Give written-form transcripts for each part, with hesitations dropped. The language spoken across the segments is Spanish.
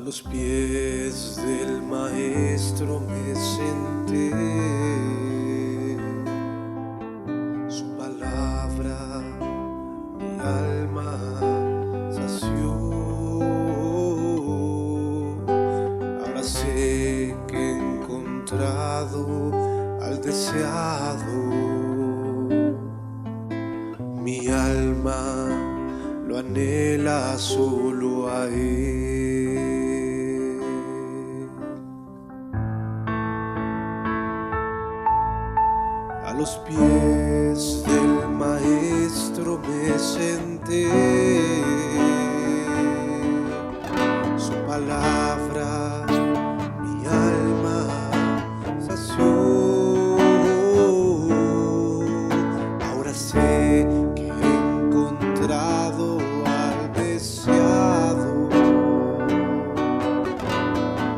los pies del maestro me senté, su palabra mi alma sació. Ahora sé que he encontrado al deseado, mi alma lo anhela solo a Él. A los pies del maestro me senté, su palabra mi alma sació. Ahora sé que he encontrado al deseado,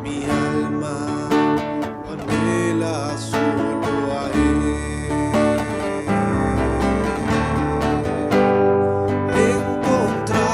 mi alma lo anhela solo a Él. He encontrado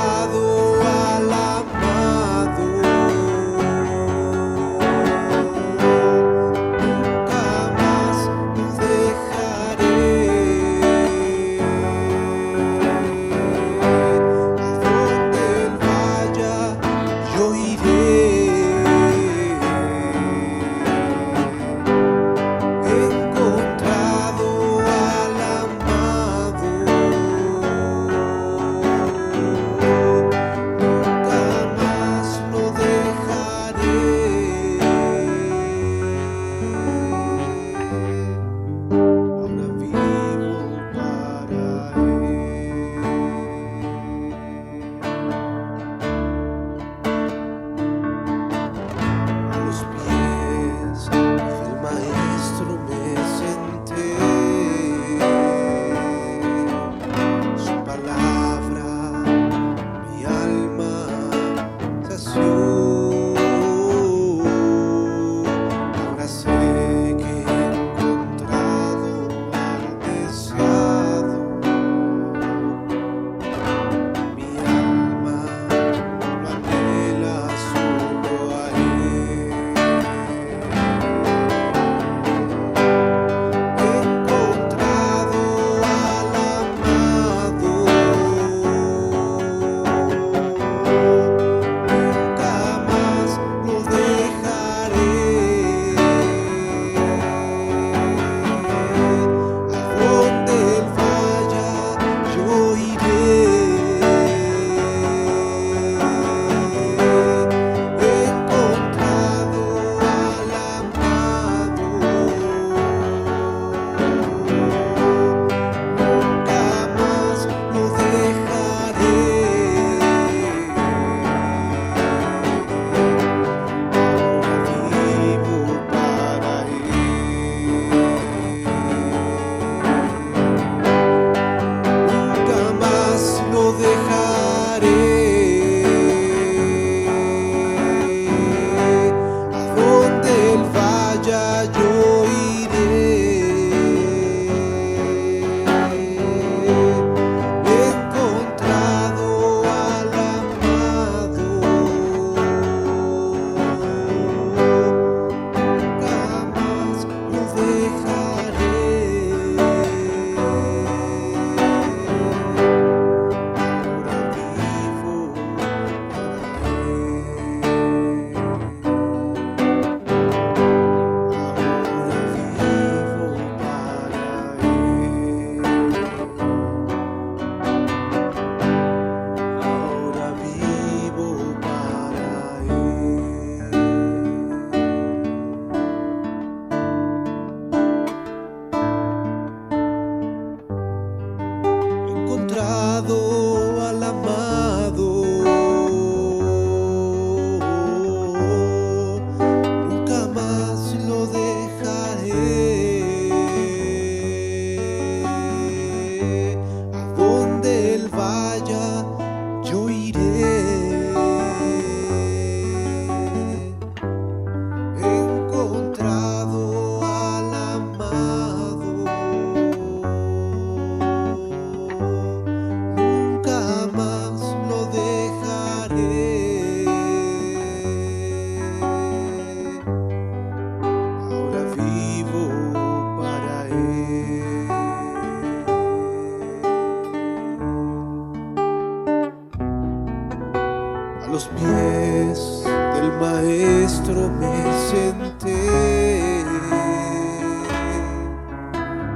los pies del maestro me senté.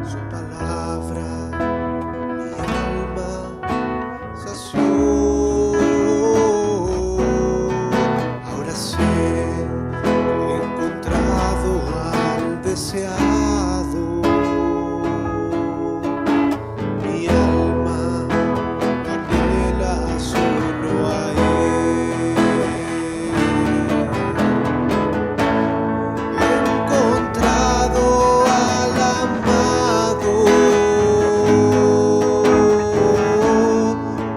Su palabra mi alma sació. Ahora sé que he encontrado al deseado. Mi alma anhela solo a Él. He encontrado al amado.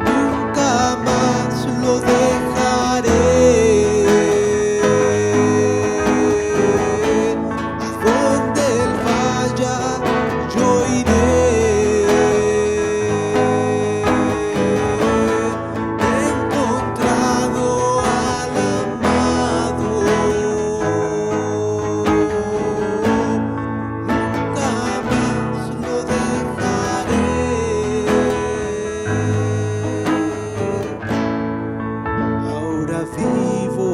Nunca más lo dejaré. A donde Él vaya, yo iré. He encontrado al amado. Nunca más lo dejaré. Ahora vivo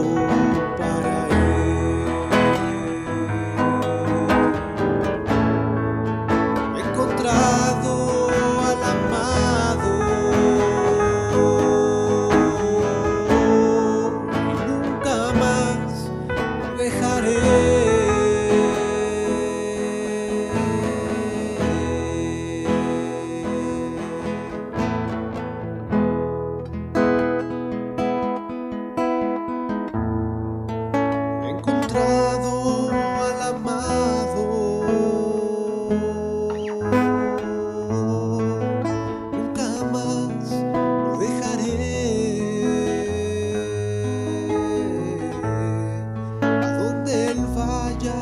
para Él. He encontrado al amado y nunca más lo dejaré. He encontrado al amado. Nunca más lo dejaré. A donde Él vaya,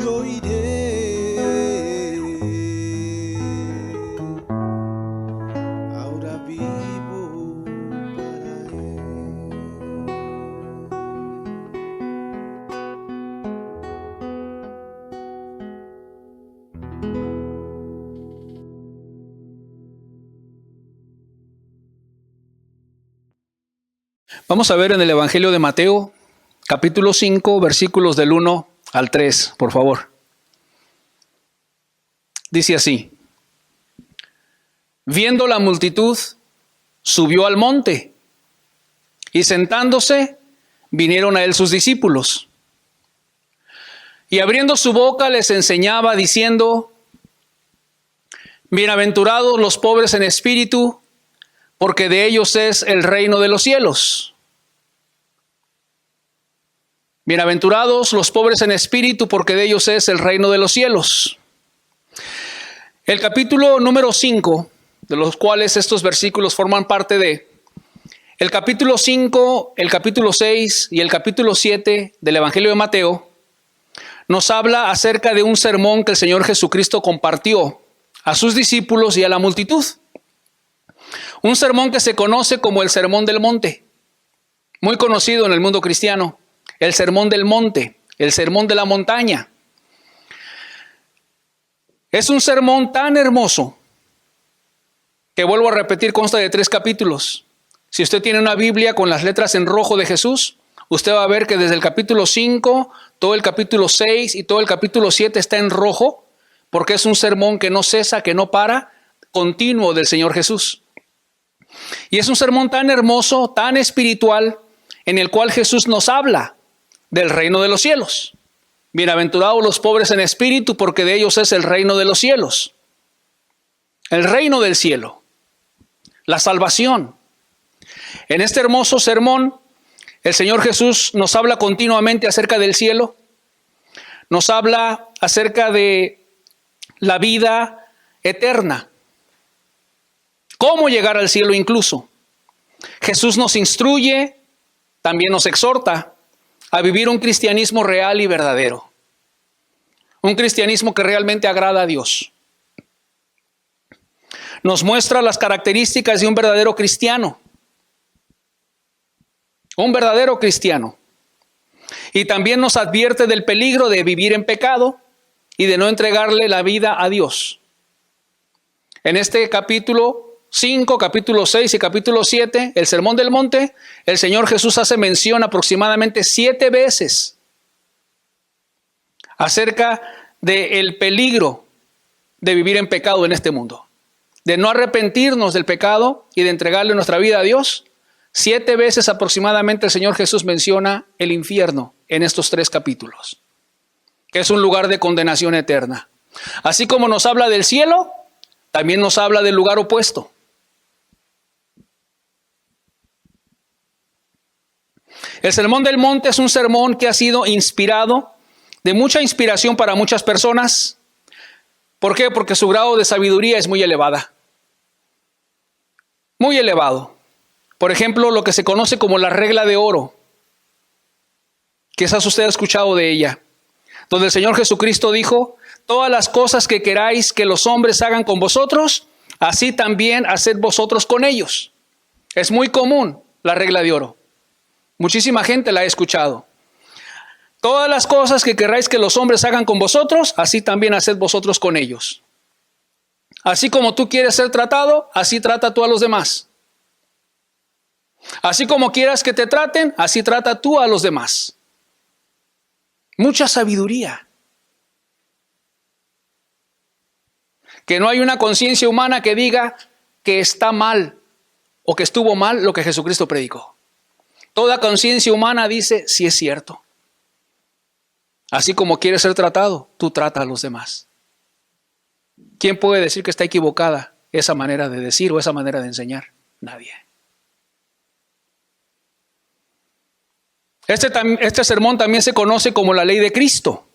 yo iré. Ahora vivo para Él. Vamos a ver en el Evangelio de Mateo, capítulo 5, versículos del 1 al 3, por favor. Dice así: viendo la multitud, subió al monte, y sentándose, vinieron a él sus discípulos. Y abriendo su boca les enseñaba, diciendo: bienaventurados los pobres en espíritu, porque de ellos es el reino de los cielos. Bienaventurados los pobres en espíritu, porque de ellos es el reino de los cielos. El capítulo número 5, de los cuales estos versículos forman parte de, el capítulo 5, el capítulo 6 y el capítulo 7 del Evangelio de Mateo, nos habla acerca de un sermón que el Señor Jesucristo compartió a sus discípulos y a la multitud. Un sermón que se conoce como el Sermón del Monte, muy conocido en el mundo cristiano. El Sermón del Monte, el Sermón de la Montaña. Es un sermón tan hermoso que, vuelvo a repetir, consta de 3 capítulos. Si usted tiene una Biblia con las letras en rojo de Jesús, usted va a ver que desde el capítulo 5, todo el capítulo 6 y todo el capítulo 7 está en rojo, porque es un sermón que no cesa, que no para, continuo del Señor Jesús. Y es un sermón tan hermoso, tan espiritual, en el cual Jesús nos habla del reino de los cielos. Bienaventurados los pobres en espíritu, porque de ellos es el reino de los cielos. El reino del cielo. La salvación. En este hermoso sermón, el Señor Jesús nos habla continuamente acerca del cielo. Nos habla acerca de la vida eterna. Cómo llegar al cielo incluso. Jesús nos instruye, también nos exhorta a vivir un cristianismo real y verdadero. Un cristianismo que realmente agrada a Dios. Nos muestra las características de un verdadero cristiano. Un verdadero cristiano. Y también nos advierte del peligro de vivir en pecado y de no entregarle la vida a Dios. En este capítulo 5, capítulo 6 y capítulo 7, el Sermón del Monte, el Señor Jesús hace mención aproximadamente 7 veces acerca del peligro de vivir en pecado en este mundo, de no arrepentirnos del pecado y de entregarle nuestra vida a Dios. 7 veces aproximadamente el Señor Jesús menciona el infierno en estos 3 capítulos, que es un lugar de condenación eterna. Así como nos habla del cielo, también nos habla del lugar opuesto. El Sermón del Monte es un sermón que ha sido inspirado, de mucha inspiración para muchas personas. ¿Por qué? Porque su grado de sabiduría es muy elevada. Muy elevado. Por ejemplo, lo que se conoce como la regla de oro. Quizás usted ha escuchado de ella. Donde el Señor Jesucristo dijo: todas las cosas que queráis que los hombres hagan con vosotros, así también haced vosotros con ellos. Es muy común la regla de oro. Muchísima gente la ha escuchado. Todas las cosas que queráis que los hombres hagan con vosotros, así también haced vosotros con ellos. Así como tú quieres ser tratado, así trata tú a los demás. Así como quieras que te traten, así trata tú a los demás. Mucha sabiduría. Que no hay una conciencia humana que diga que está mal o que estuvo mal lo que Jesucristo predicó. Toda conciencia humana dice: sí es cierto. Así como quieres ser tratado, tú trata a los demás. ¿Quién puede decir que está equivocada esa manera de decir o esa manera de enseñar? Nadie. Este sermón también se conoce como la ley de Cristo.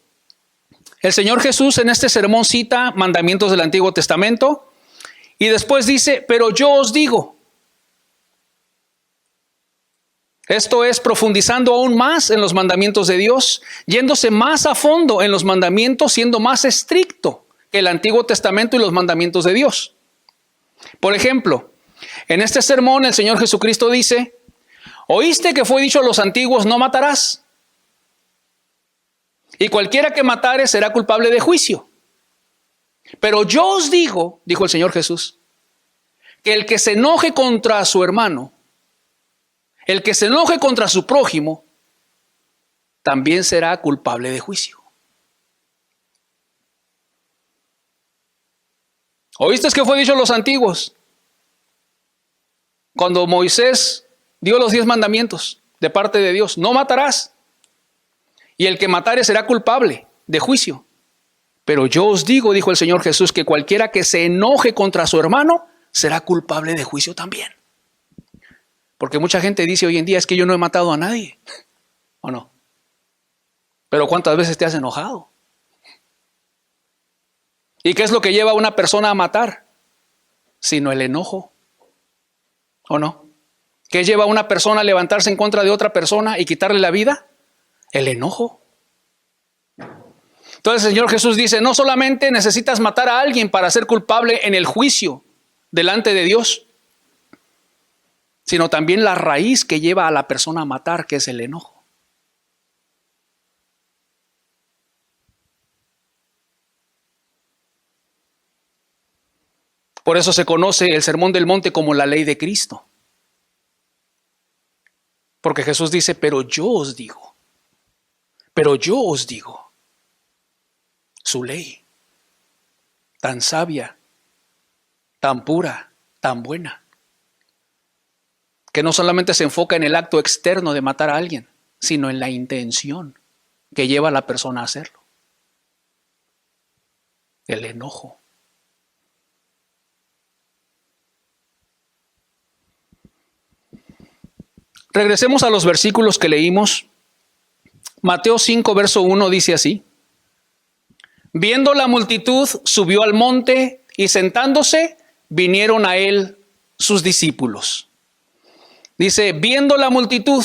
El Señor Jesús en este sermón cita mandamientos del Antiguo Testamento y después dice: pero yo os digo. Esto es profundizando aún más en los mandamientos de Dios, yéndose más a fondo en los mandamientos, siendo más estricto que el Antiguo Testamento y los mandamientos de Dios. Por ejemplo, en este sermón el Señor Jesucristo dice: oíste que fue dicho a los antiguos: no matarás. Y cualquiera que matare será culpable de juicio. Pero yo os digo, dijo el Señor Jesús, que el que se enoje contra su hermano, el que se enoje contra su prójimo, también será culpable de juicio. ¿Oíste que fue dicho a los antiguos? Cuando Moisés dio los 10 mandamientos de parte de Dios: no matarás. Y el que matare será culpable de juicio. Pero yo os digo, dijo el Señor Jesús, que cualquiera que se enoje contra su hermano será culpable de juicio también. Porque mucha gente dice hoy en día: es que yo no he matado a nadie. ¿O no? Pero ¿cuántas veces te has enojado? ¿Y qué es lo que lleva a una persona a matar? Sino el enojo. ¿O no? ¿Qué lleva a una persona a levantarse en contra de otra persona y quitarle la vida? El enojo. Entonces el Señor Jesús dice: no solamente necesitas matar a alguien para ser culpable en el juicio delante de Dios, sino también la raíz que lleva a la persona a matar, que es el enojo. Por eso se conoce el Sermón del Monte como la ley de Cristo. Porque Jesús dice: pero yo os digo, su ley, tan sabia, tan pura, tan buena, que no solamente se enfoca en el acto externo de matar a alguien, sino en la intención que lleva a la persona a hacerlo. El enojo. Regresemos a los versículos que leímos. Mateo 5, verso 1 dice así: viendo la multitud, subió al monte y sentándose, vinieron a él sus discípulos. Dice: viendo la multitud.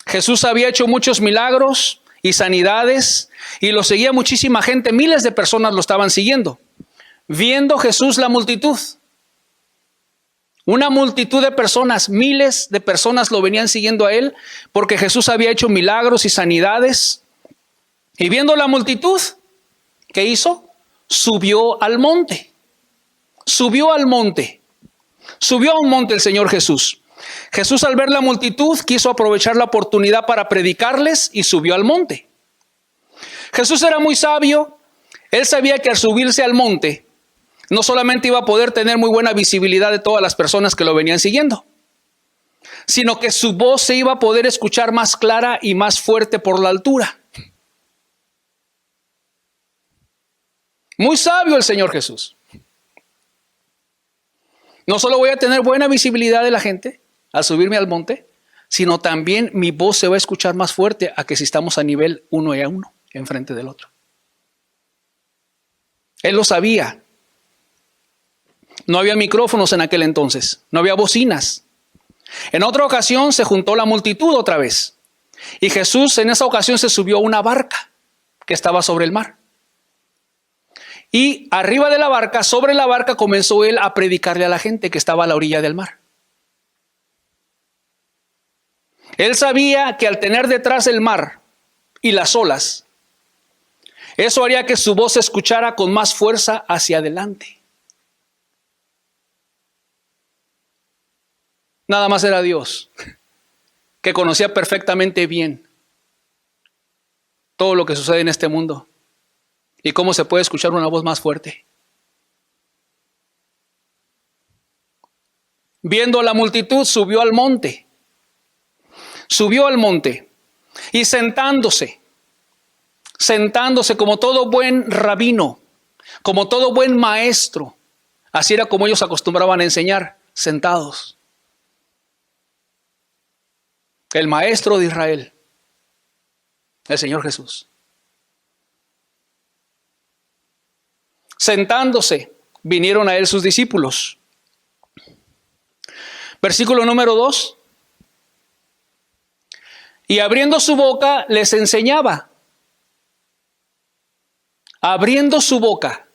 Jesús había hecho muchos milagros y sanidades y lo seguía muchísima gente, miles de personas lo estaban siguiendo. Viendo Jesús la multitud. Una multitud de personas, miles de personas lo venían siguiendo a él porque Jesús había hecho milagros y sanidades. Y viendo la multitud, ¿qué hizo? Subió al monte. Subió al monte. Subió a un monte el Señor Jesús. Jesús, al ver la multitud, quiso aprovechar la oportunidad para predicarles y subió al monte. Jesús era muy sabio. Él sabía que al subirse al monte, no solamente iba a poder tener muy buena visibilidad de todas las personas que lo venían siguiendo, sino que su voz se iba a poder escuchar más clara y más fuerte por la altura. Muy sabio el Señor Jesús. No solo voy a tener buena visibilidad de la gente al subirme al monte, sino también mi voz se va a escuchar más fuerte a que si estamos a nivel uno y a uno, enfrente del otro. Él lo sabía. No había micrófonos en aquel entonces, no había bocinas. En otra ocasión se juntó la multitud otra vez. Y Jesús en esa ocasión se subió a una barca que estaba sobre el mar. Y arriba de la barca, sobre la barca, comenzó él a predicarle a la gente que estaba a la orilla del mar. Él sabía que al tener detrás el mar y las olas, eso haría que su voz se escuchara con más fuerza hacia adelante. Nada más era Dios, que conocía perfectamente bien todo lo que sucede en este mundo y cómo se puede escuchar una voz más fuerte. Viendo a la multitud, subió al monte y sentándose como todo buen rabino, como todo buen maestro, así era como ellos acostumbraban a enseñar, sentados. El maestro de Israel, el Señor Jesús. Sentándose, vinieron a él sus discípulos. Versículo número 2. Y abriendo su boca, les enseñaba. Abriendo su boca,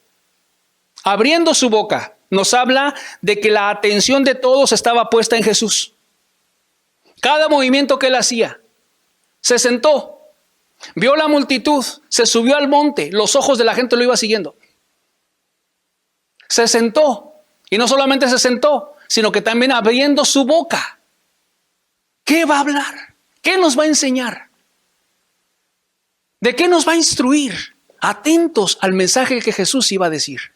nos habla de que la atención de todos estaba puesta en Jesús. Cada movimiento que él hacía, se sentó, vio la multitud, se subió al monte, los ojos de la gente lo iba siguiendo. Se sentó, y no solamente se sentó, sino que también abriendo su boca. ¿Qué va a hablar? ¿Qué nos va a enseñar? ¿De qué nos va a instruir? Atentos al mensaje que Jesús iba a decir.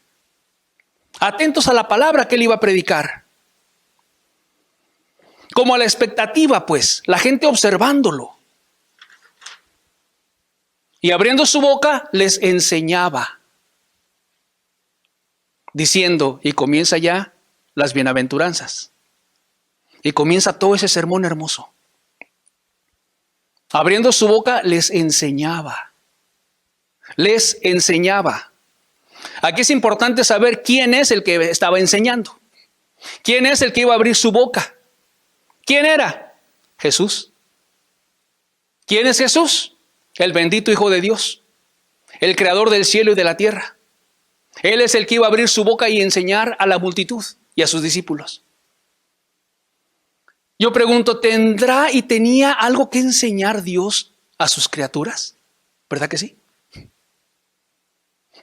Atentos a la palabra que él iba a predicar. Como a la expectativa, pues, la gente observándolo. Y abriendo su boca, les enseñaba. Diciendo, y comienza ya las bienaventuranzas. Y comienza todo ese sermón hermoso. Abriendo su boca, les enseñaba. Les enseñaba. Aquí es importante saber quién es el que estaba enseñando. ¿Quién es el que iba a abrir su boca? ¿Quién era? Jesús. ¿Quién es Jesús? El bendito Hijo de Dios, el creador del cielo y de la tierra. Él es el que iba a abrir su boca y enseñar a la multitud y a sus discípulos. Yo pregunto, ¿tendrá y tenía algo que enseñar Dios a sus criaturas? ¿Verdad que sí?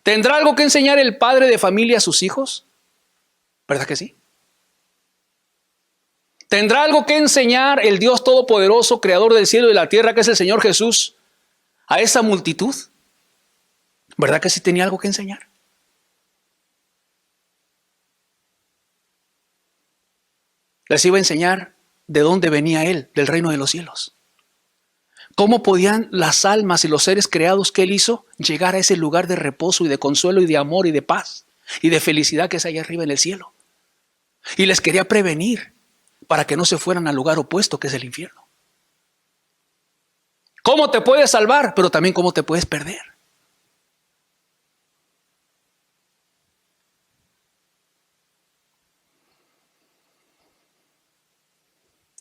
¿Tendrá algo que enseñar el padre de familia a sus hijos? ¿Verdad que sí? ¿Tendrá algo que enseñar el Dios Todopoderoso, creador del cielo y de la tierra, que es el Señor Jesús, a esa multitud? ¿Verdad que sí tenía algo que enseñar? Les iba a enseñar de dónde venía Él, del reino de los cielos. ¿Cómo podían las almas y los seres creados que Él hizo llegar a ese lugar de reposo y de consuelo y de amor y de paz y de felicidad que es allá arriba en el cielo? Y les quería prevenir para que no se fueran al lugar opuesto, que es el infierno. ¿Cómo te puedes salvar? Pero también cómo te puedes perder.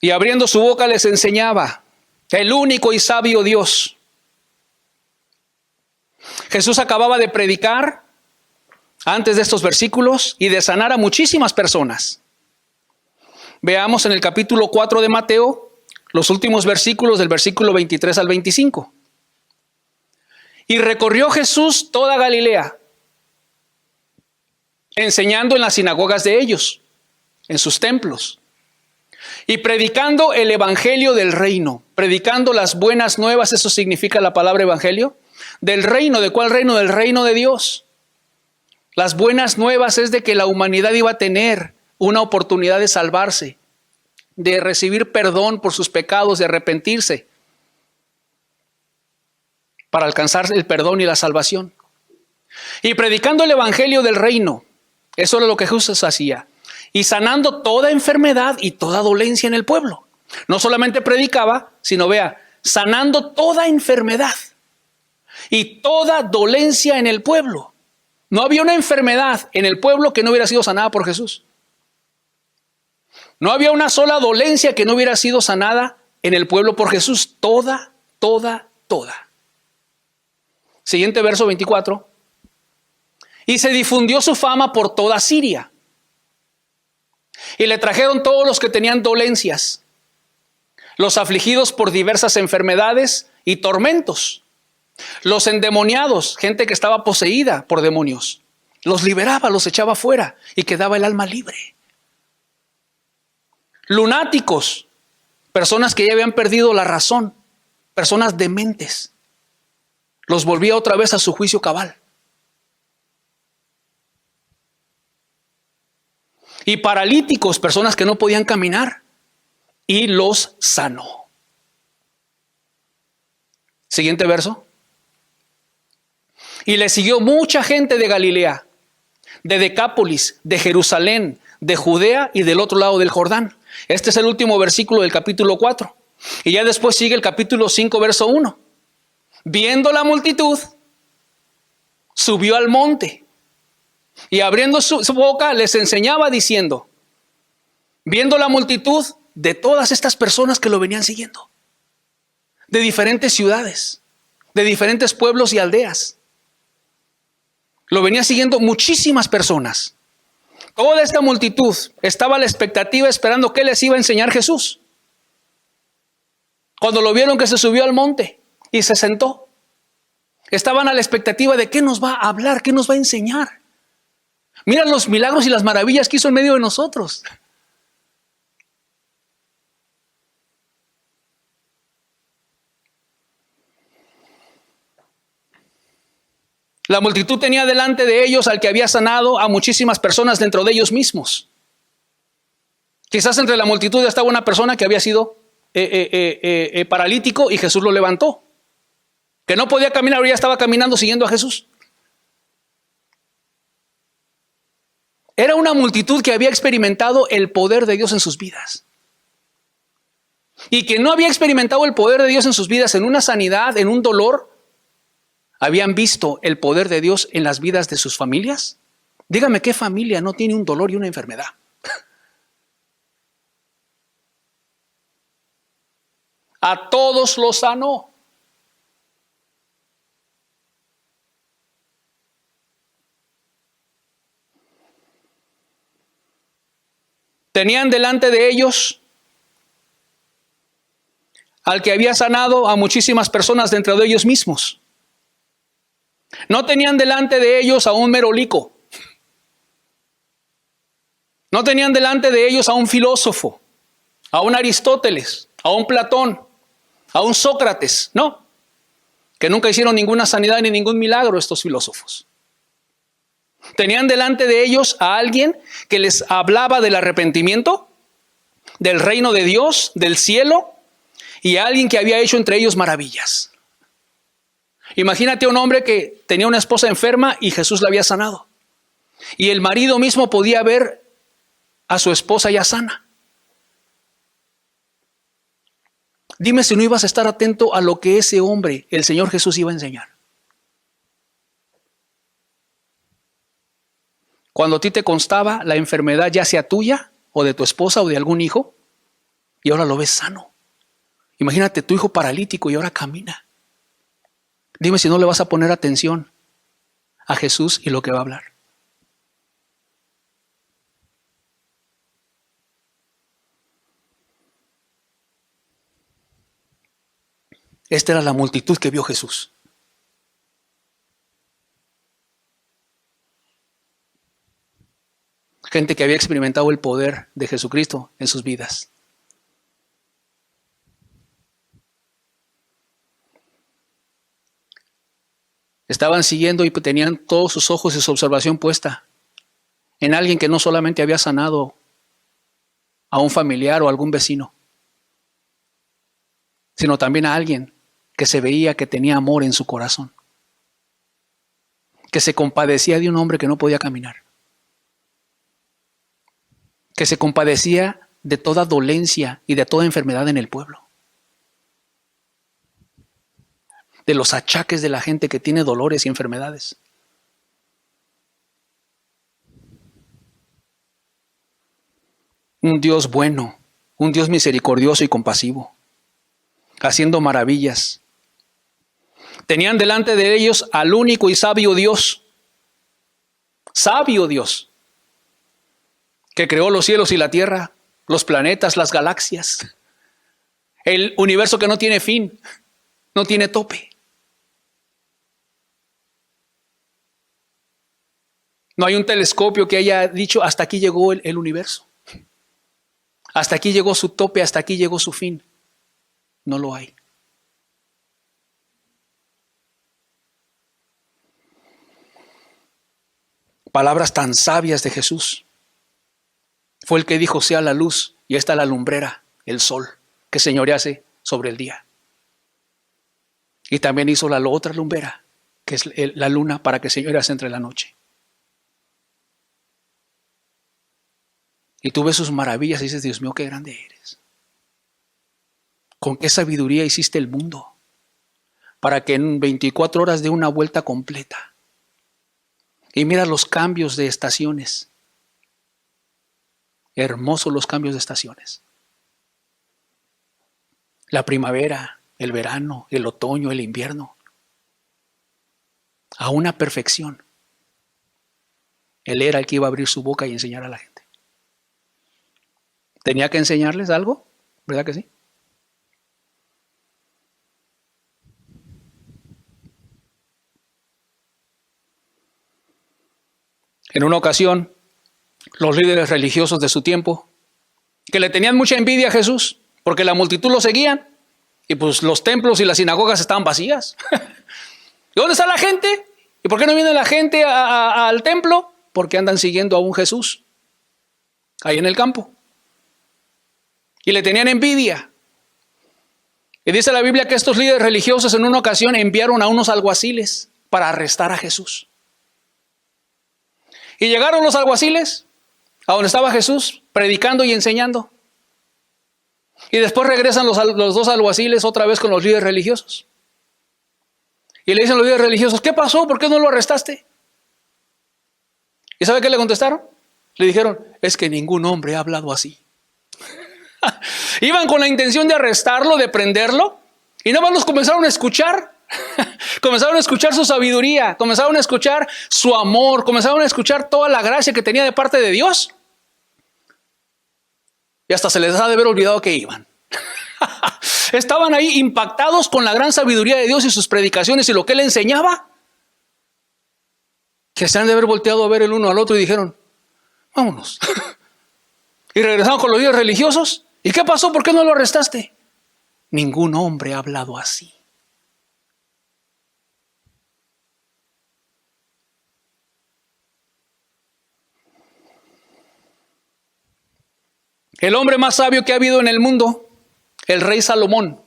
Y abriendo su boca les enseñaba, el único y sabio Dios. Jesús acababa de predicar antes de estos versículos y de sanar a muchísimas personas. Veamos en el capítulo 4 de Mateo, los últimos versículos del versículo 23 al 25. Y recorrió Jesús toda Galilea, enseñando en las sinagogas de ellos, en sus templos. Y predicando el evangelio del reino, predicando las buenas nuevas, eso significa la palabra evangelio, del reino. ¿De cuál reino? Del reino de Dios. Las buenas nuevas es de que la humanidad iba a tener una oportunidad de salvarse, de recibir perdón por sus pecados, de arrepentirse, para alcanzar el perdón y la salvación. Y predicando el evangelio del reino, eso era lo que Jesús hacía. Y sanando toda enfermedad y toda dolencia en el pueblo. No solamente predicaba, sino sanando toda enfermedad y toda dolencia en el pueblo. No había una enfermedad en el pueblo que no hubiera sido sanada por Jesús. No había una sola dolencia que no hubiera sido sanada en el pueblo por Jesús. Toda. Siguiente verso 24. Y se difundió su fama por toda Siria. Y le trajeron todos los que tenían dolencias, los afligidos por diversas enfermedades y tormentos, los endemoniados, gente que estaba poseída por demonios. Los liberaba, los echaba fuera y quedaba el alma libre. Lunáticos, personas que ya habían perdido la razón, personas dementes, los volvía otra vez a su juicio cabal. Y paralíticos, personas que no podían caminar, y los sanó. Siguiente verso. Y le siguió mucha gente de Galilea, de Decápolis, de Jerusalén, de Judea y del otro lado del Jordán. Este es el último versículo del capítulo 4. Y ya después sigue el capítulo 5, verso 1. Viendo la multitud, subió al monte. Y abriendo su boca les enseñaba diciendo, viendo la multitud de todas estas personas que lo venían siguiendo, de diferentes ciudades, de diferentes pueblos y aldeas. Lo venía siguiendo muchísimas personas. Toda esta multitud estaba a la expectativa esperando qué les iba a enseñar Jesús. Cuando lo vieron que se subió al monte y se sentó, estaban a la expectativa de qué nos va a hablar, qué nos va a enseñar. Mira los milagros y las maravillas que hizo en medio de nosotros. La multitud tenía delante de ellos al que había sanado a muchísimas personas dentro de ellos mismos. Quizás entre la multitud estaba una persona que había sido paralítico y Jesús lo levantó. Que no podía caminar, pero ya estaba caminando siguiendo a Jesús. Era una multitud que había experimentado el poder de Dios en sus vidas. Y que no había experimentado el poder de Dios en sus vidas en una sanidad, en un dolor, habían visto el poder de Dios en las vidas de sus familias. Dígame, ¿qué familia no tiene un dolor y una enfermedad? A todos los sanó. Tenían delante de ellos al que había sanado a muchísimas personas dentro de ellos mismos. No tenían delante de ellos a un merolico. No tenían delante de ellos a un filósofo, a un Aristóteles, a un Platón, a un Sócrates. No, que nunca hicieron ninguna sanidad ni ningún milagro estos filósofos. Tenían delante de ellos a alguien que les hablaba del arrepentimiento, del reino de Dios, del cielo, y a alguien que había hecho entre ellos maravillas. Imagínate a un hombre que tenía una esposa enferma y Jesús la había sanado. Y el marido mismo podía ver a su esposa ya sana. Dime si no ibas a estar atento a lo que ese hombre, el Señor Jesús, iba a enseñar. Cuando a ti te constaba la enfermedad, ya sea tuya o de tu esposa o de algún hijo, y ahora lo ves sano. Imagínate tu hijo paralítico y ahora camina. Dime si no le vas a poner atención a Jesús y lo que va a hablar. Esta era la multitud que vio Jesús. Gente que había experimentado el poder de Jesucristo en sus vidas. Estaban siguiendo y tenían todos sus ojos y su observación puesta en alguien que no solamente había sanado a un familiar o a algún vecino, sino también a alguien que se veía que tenía amor en su corazón, que se compadecía de un hombre que no podía caminar, que se compadecía de toda dolencia y de toda enfermedad en el pueblo, de los achaques de la gente que tiene dolores y enfermedades. Un Dios bueno, un Dios misericordioso y compasivo, haciendo maravillas. Tenían delante de ellos al único y sabio Dios, que creó los cielos y la tierra, los planetas, las galaxias, el universo que no tiene fin, no tiene tope. No hay un telescopio que haya dicho hasta aquí llegó el universo. Hasta aquí llegó su tope, hasta aquí llegó su fin. No lo hay. Palabras tan sabias de Jesús. Fue el que dijo, sea la luz, y esta la lumbrera, el sol, que señorease sobre el día. Y también hizo la otra lumbrera, que es la luna, para que señorease entre la noche. Y tú ves sus maravillas y dices, Dios mío, qué grande eres. ¿Con qué sabiduría hiciste el mundo? Para que en 24 horas dé una vuelta completa. Y mira los cambios de estaciones. Hermosos los cambios de estaciones. La primavera, el verano, el otoño, el invierno. A una perfección. Él era el que iba a abrir su boca y enseñar a la gente. ¿Tenía que enseñarles algo? ¿Verdad que sí? En una ocasión, los líderes religiosos de su tiempo, que le tenían mucha envidia a Jesús, porque la multitud lo seguían, y pues los templos y las sinagogas estaban vacías. ¿Y dónde está la gente? ¿Y por qué no viene la gente al templo? Porque andan siguiendo a un Jesús, ahí en el campo. Y le tenían envidia. Y dice la Biblia que estos líderes religiosos en una ocasión enviaron a unos alguaciles para arrestar a Jesús. Y llegaron los alguaciles a donde estaba Jesús predicando y enseñando. Y después regresan los dos alguaciles otra vez con los líderes religiosos. Y le dicen los líderes religiosos, ¿qué pasó? ¿Por qué no lo arrestaste? ¿Y sabe qué le contestaron? Le dijeron, es que ningún hombre ha hablado así. Iban con la intención de arrestarlo, de prenderlo, y nada más los comenzaron a escuchar. Comenzaron a escuchar su sabiduría, comenzaron a escuchar su amor, comenzaron a escuchar toda la gracia que tenía de parte de Dios. Y hasta se les ha de haber olvidado que iban. Estaban ahí impactados con la gran sabiduría de Dios y sus predicaciones y lo que Él enseñaba, que se han de haber volteado a ver el uno al otro y dijeron, vámonos. Y regresaron con los líderes religiosos. ¿Y qué pasó? ¿Por qué no lo arrestaste? Ningún hombre ha hablado así. El hombre más sabio que ha habido en el mundo, el rey Salomón.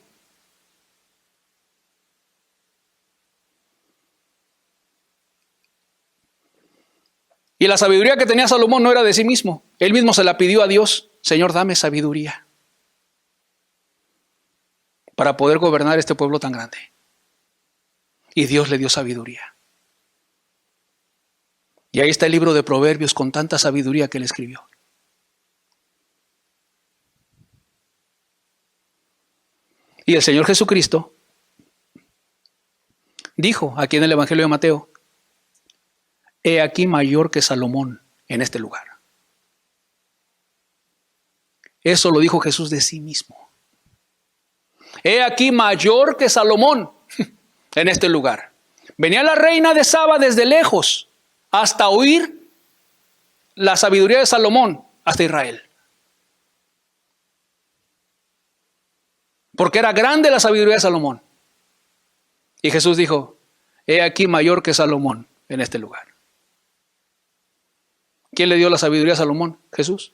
Y la sabiduría que tenía Salomón no era de sí mismo. Él mismo se la pidió a Dios. Señor, dame sabiduría para poder gobernar este pueblo tan grande. Y Dios le dio sabiduría. Y ahí está el libro de Proverbios con tanta sabiduría que él escribió. Y el Señor Jesucristo dijo aquí en el Evangelio de Mateo, he aquí mayor que Salomón en este lugar. Eso lo dijo Jesús de sí mismo. He aquí mayor que Salomón en este lugar. Venía la reina de Saba desde lejos hasta oír la sabiduría de Salomón hasta Israel. Porque era grande la sabiduría de Salomón. Y Jesús dijo, he aquí mayor que Salomón en este lugar. ¿Quién le dio la sabiduría a Salomón? Jesús.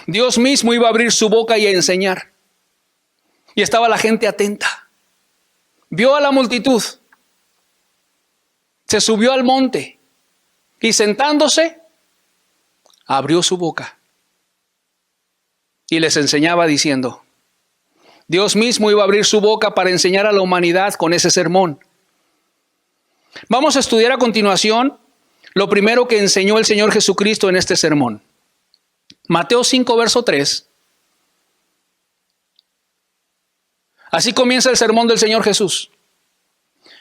Dios mismo iba a abrir su boca y a enseñar. Y estaba la gente atenta. Vio a la multitud. Se subió al monte. Y sentándose, abrió su boca. Y les enseñaba diciendo, Dios mismo iba a abrir su boca para enseñar a la humanidad con ese sermón. Vamos a estudiar a continuación lo primero que enseñó el Señor Jesucristo en este sermón. Mateo 5, verso 3. Así comienza el sermón del Señor Jesús.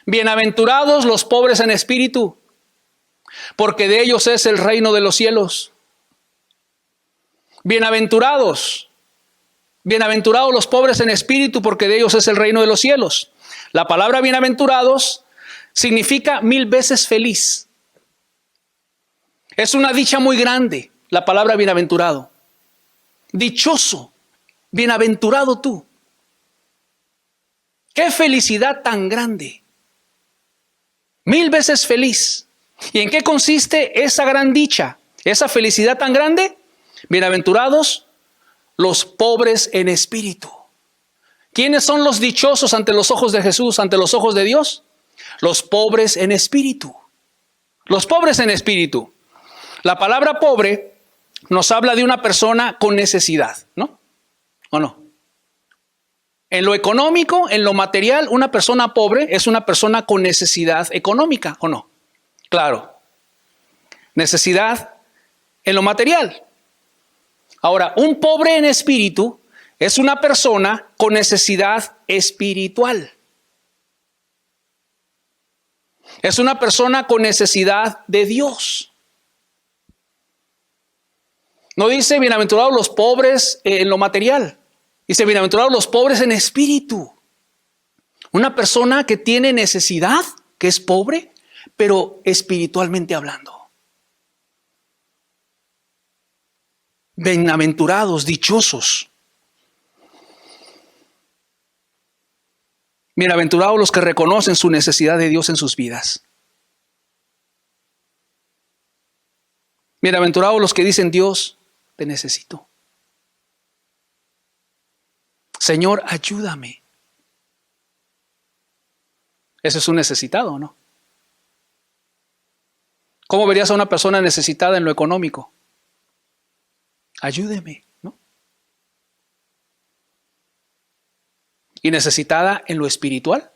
Bienaventurados los pobres en espíritu, porque de ellos es el reino de los cielos. Bienaventurados los pobres en espíritu, porque de ellos es el reino de los cielos. La palabra bienaventurados significa 1000 veces feliz. Es una dicha muy grande, la palabra bienaventurado. Dichoso, bienaventurado tú. ¡Qué felicidad tan grande! 1000 veces feliz. ¿Y en qué consiste esa gran dicha, esa felicidad tan grande? Bienaventurados los pobres en espíritu. ¿Quiénes son los dichosos ante los ojos de Jesús, ante los ojos de Dios? Los pobres en espíritu. Los pobres en espíritu. La palabra pobre nos habla de una persona con necesidad, ¿no? ¿O no? En lo económico, en lo material, una persona pobre es una persona con necesidad económica, ¿o no? Claro. Necesidad en lo material. Ahora, un pobre en espíritu es una persona con necesidad espiritual. Es una persona con necesidad de Dios. No dice bienaventurados los pobres en lo material. Dice bienaventurados los pobres en espíritu. Una persona que tiene necesidad, que es pobre, pero espiritualmente hablando. Bienaventurados, dichosos. Bienaventurados los que reconocen su necesidad de Dios en sus vidas. Bienaventurados los que dicen, Dios, te necesito. Señor, ayúdame. Ese es un necesitado, ¿no? ¿Cómo verías a una persona necesitada en lo económico? Ayúdeme, ¿no? Y necesitada en lo espiritual,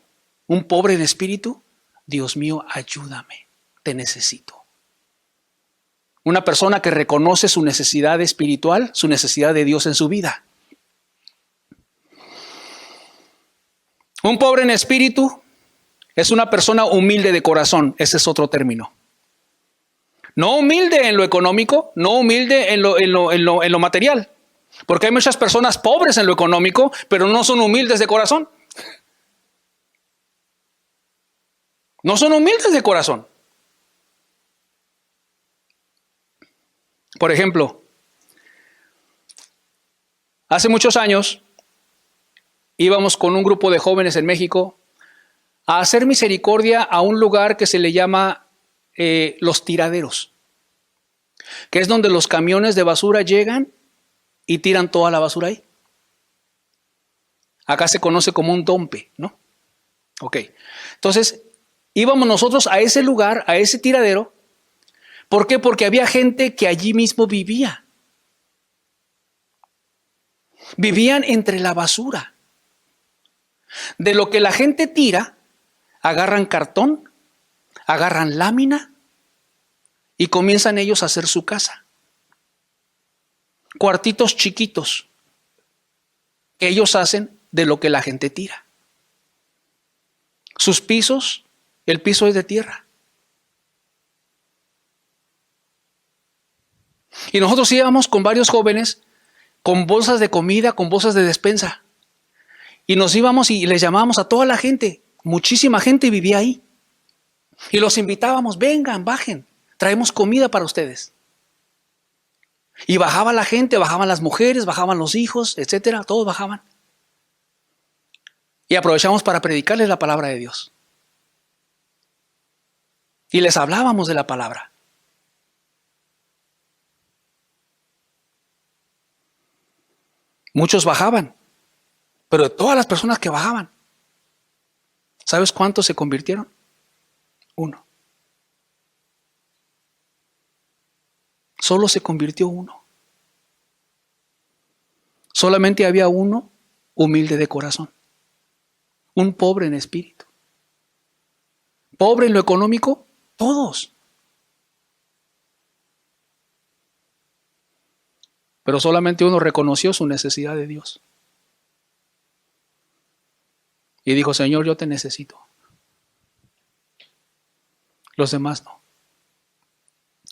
un pobre en espíritu, Dios mío, ayúdame, te necesito. Una persona que reconoce su necesidad espiritual, su necesidad de Dios en su vida. Un pobre en espíritu es una persona humilde de corazón, ese es otro término. No humilde en lo económico, no humilde en lo material. Porque hay muchas personas pobres en lo económico, pero no son humildes de corazón. No son humildes de corazón. Por ejemplo, hace muchos años íbamos con un grupo de jóvenes en México a hacer misericordia a un lugar que se le llama los tiraderos, que es donde los camiones de basura llegan y tiran toda la basura ahí. Acá se conoce como un dompe, ¿no? Ok. Entonces, íbamos nosotros a ese lugar, a ese tiradero. ¿Por qué? Porque había gente que allí mismo vivía. Vivían entre la basura. De lo que la gente tira, agarran cartón, agarran lámina y comienzan ellos a hacer su casa. Cuartitos chiquitos que ellos hacen de lo que la gente tira. Sus pisos, el piso es de tierra. Y nosotros íbamos con varios jóvenes con bolsas de comida, con bolsas de despensa. Y nos íbamos y les llamábamos a toda la gente. Muchísima gente vivía ahí. Y los invitábamos, vengan, bajen, traemos comida para ustedes. Y bajaba la gente, bajaban las mujeres, bajaban los hijos, etcétera, todos bajaban. Y aprovechamos para predicarles la palabra de Dios. Y les hablábamos de la palabra. Muchos bajaban, pero de todas las personas que bajaban, ¿sabes cuántos se convirtieron? 1. Solo se convirtió 1. Solamente había 1 humilde de corazón. Un pobre en espíritu. Pobre en lo económico, todos. Pero solamente 1 reconoció su necesidad de Dios. Y dijo, Señor, yo te necesito. Los demás no.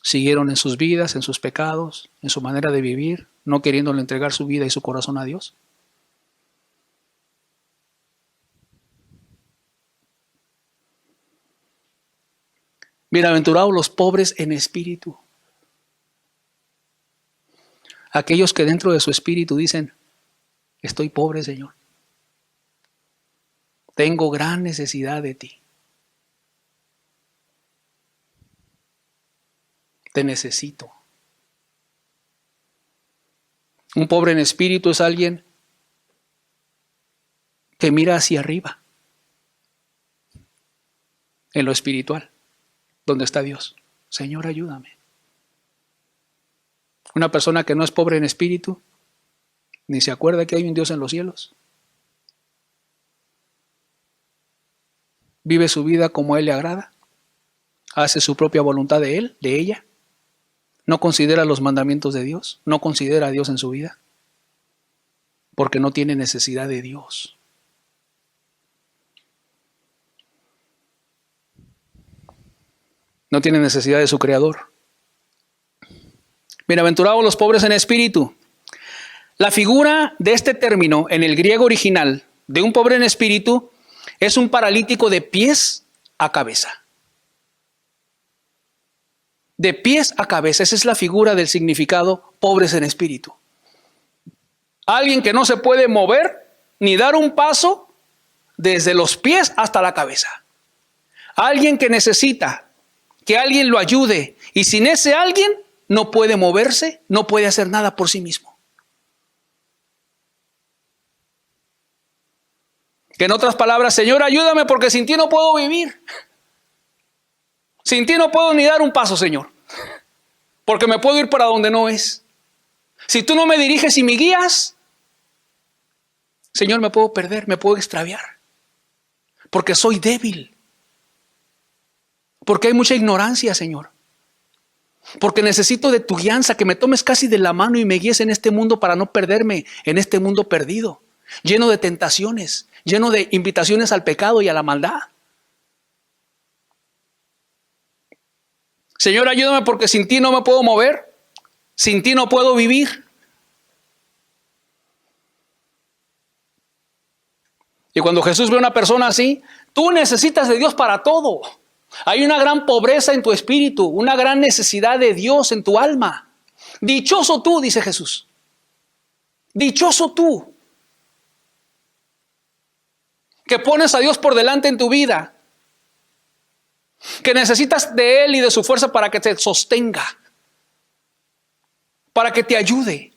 Siguieron en sus vidas, en sus pecados, en su manera de vivir, no queriéndole entregar su vida y su corazón a Dios. Bienaventurados los pobres en espíritu. Aquellos que dentro de su espíritu dicen, estoy pobre, Señor. Tengo gran necesidad de ti. Te necesito. Un pobre en espíritu es alguien que mira hacia arriba, en lo espiritual, donde está Dios. Señor, ayúdame. Una persona que no es pobre en espíritu, ni se acuerda que hay un Dios en los cielos. Vive su vida como a Él le agrada. Hace su propia voluntad de Él, de ella. No considera los mandamientos de Dios. No considera a Dios en su vida. Porque no tiene necesidad de Dios. No tiene necesidad de su Creador. Bienaventurados los pobres en espíritu. La figura de este término en el griego original de un pobre en espíritu es un paralítico de pies a cabeza. De pies a cabeza, esa es la figura del significado pobres en espíritu. Alguien que no se puede mover ni dar un paso desde los pies hasta la cabeza. Alguien que necesita que alguien lo ayude y sin ese alguien no puede moverse, no puede hacer nada por sí mismo. Que en otras palabras, Señor, ayúdame porque sin ti no puedo vivir. Sin ti no puedo ni dar un paso, Señor. Porque me puedo ir para donde no es. Si tú no me diriges y me guías, Señor, me puedo perder, me puedo extraviar. Porque soy débil. Porque hay mucha ignorancia, Señor. Porque necesito de tu guianza, que me tomes casi de la mano y me guíes en este mundo para no perderme en este mundo perdido. Lleno de tentaciones, lleno de invitaciones al pecado y a la maldad. Señor, ayúdame porque sin ti no me puedo mover, sin ti no puedo vivir. Y cuando Jesús ve a una persona así, tú necesitas de Dios para todo. Hay una gran pobreza en tu espíritu, una gran necesidad de Dios en tu alma. Dichoso tú, dice Jesús. Dichoso tú, que pones a Dios por delante en tu vida, que necesitas de Él y de su fuerza para que te sostenga, para que te ayude,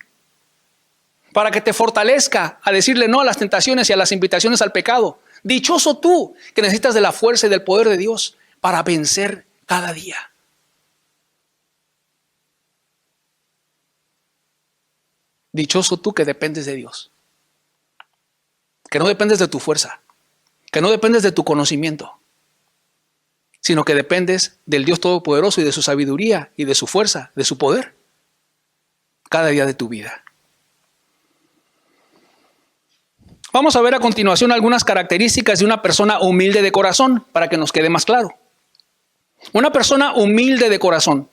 para que te fortalezca a decirle no a las tentaciones y a las invitaciones al pecado. Dichoso tú, que necesitas de la fuerza y del poder de Dios para vencer cada día. Dichoso tú que dependes de Dios, que no dependes de tu fuerza, que no dependes de tu conocimiento, sino que dependes del Dios Todopoderoso y de su sabiduría y de su fuerza, de su poder, cada día de tu vida. Vamos a ver a continuación algunas características de una persona humilde de corazón, para que nos quede más claro. Una persona humilde de corazón,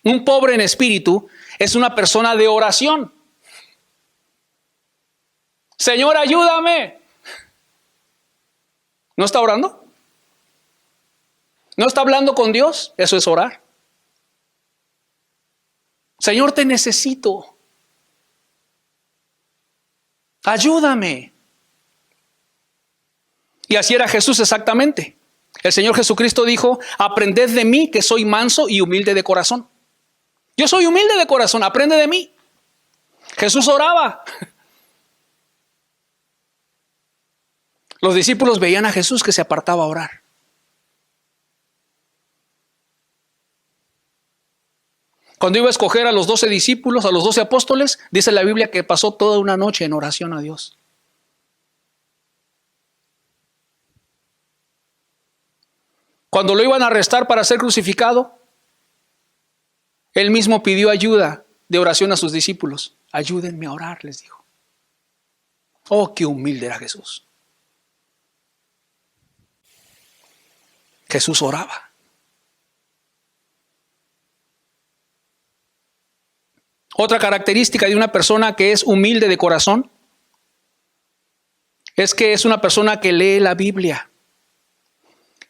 un pobre en espíritu, es una persona de oración. Señor, ayúdame. ¿No está orando? ¿No está hablando con Dios? Eso es orar. Señor, te necesito. Ayúdame. Y así era Jesús exactamente. El Señor Jesucristo dijo, aprended de mí que soy manso y humilde de corazón. Yo soy humilde de corazón, aprende de mí. Jesús oraba. Los discípulos veían a Jesús que se apartaba a orar. Cuando iba a escoger a los 12 discípulos, a los 12 apóstoles, dice la Biblia que pasó toda una noche en oración a Dios. Cuando lo iban a arrestar para ser crucificado, él mismo pidió ayuda de oración a sus discípulos. Ayúdenme a orar, les dijo. Oh, qué humilde era Jesús. Jesús oraba. Otra característica de una persona que es humilde de corazón es que es una persona que lee la Biblia.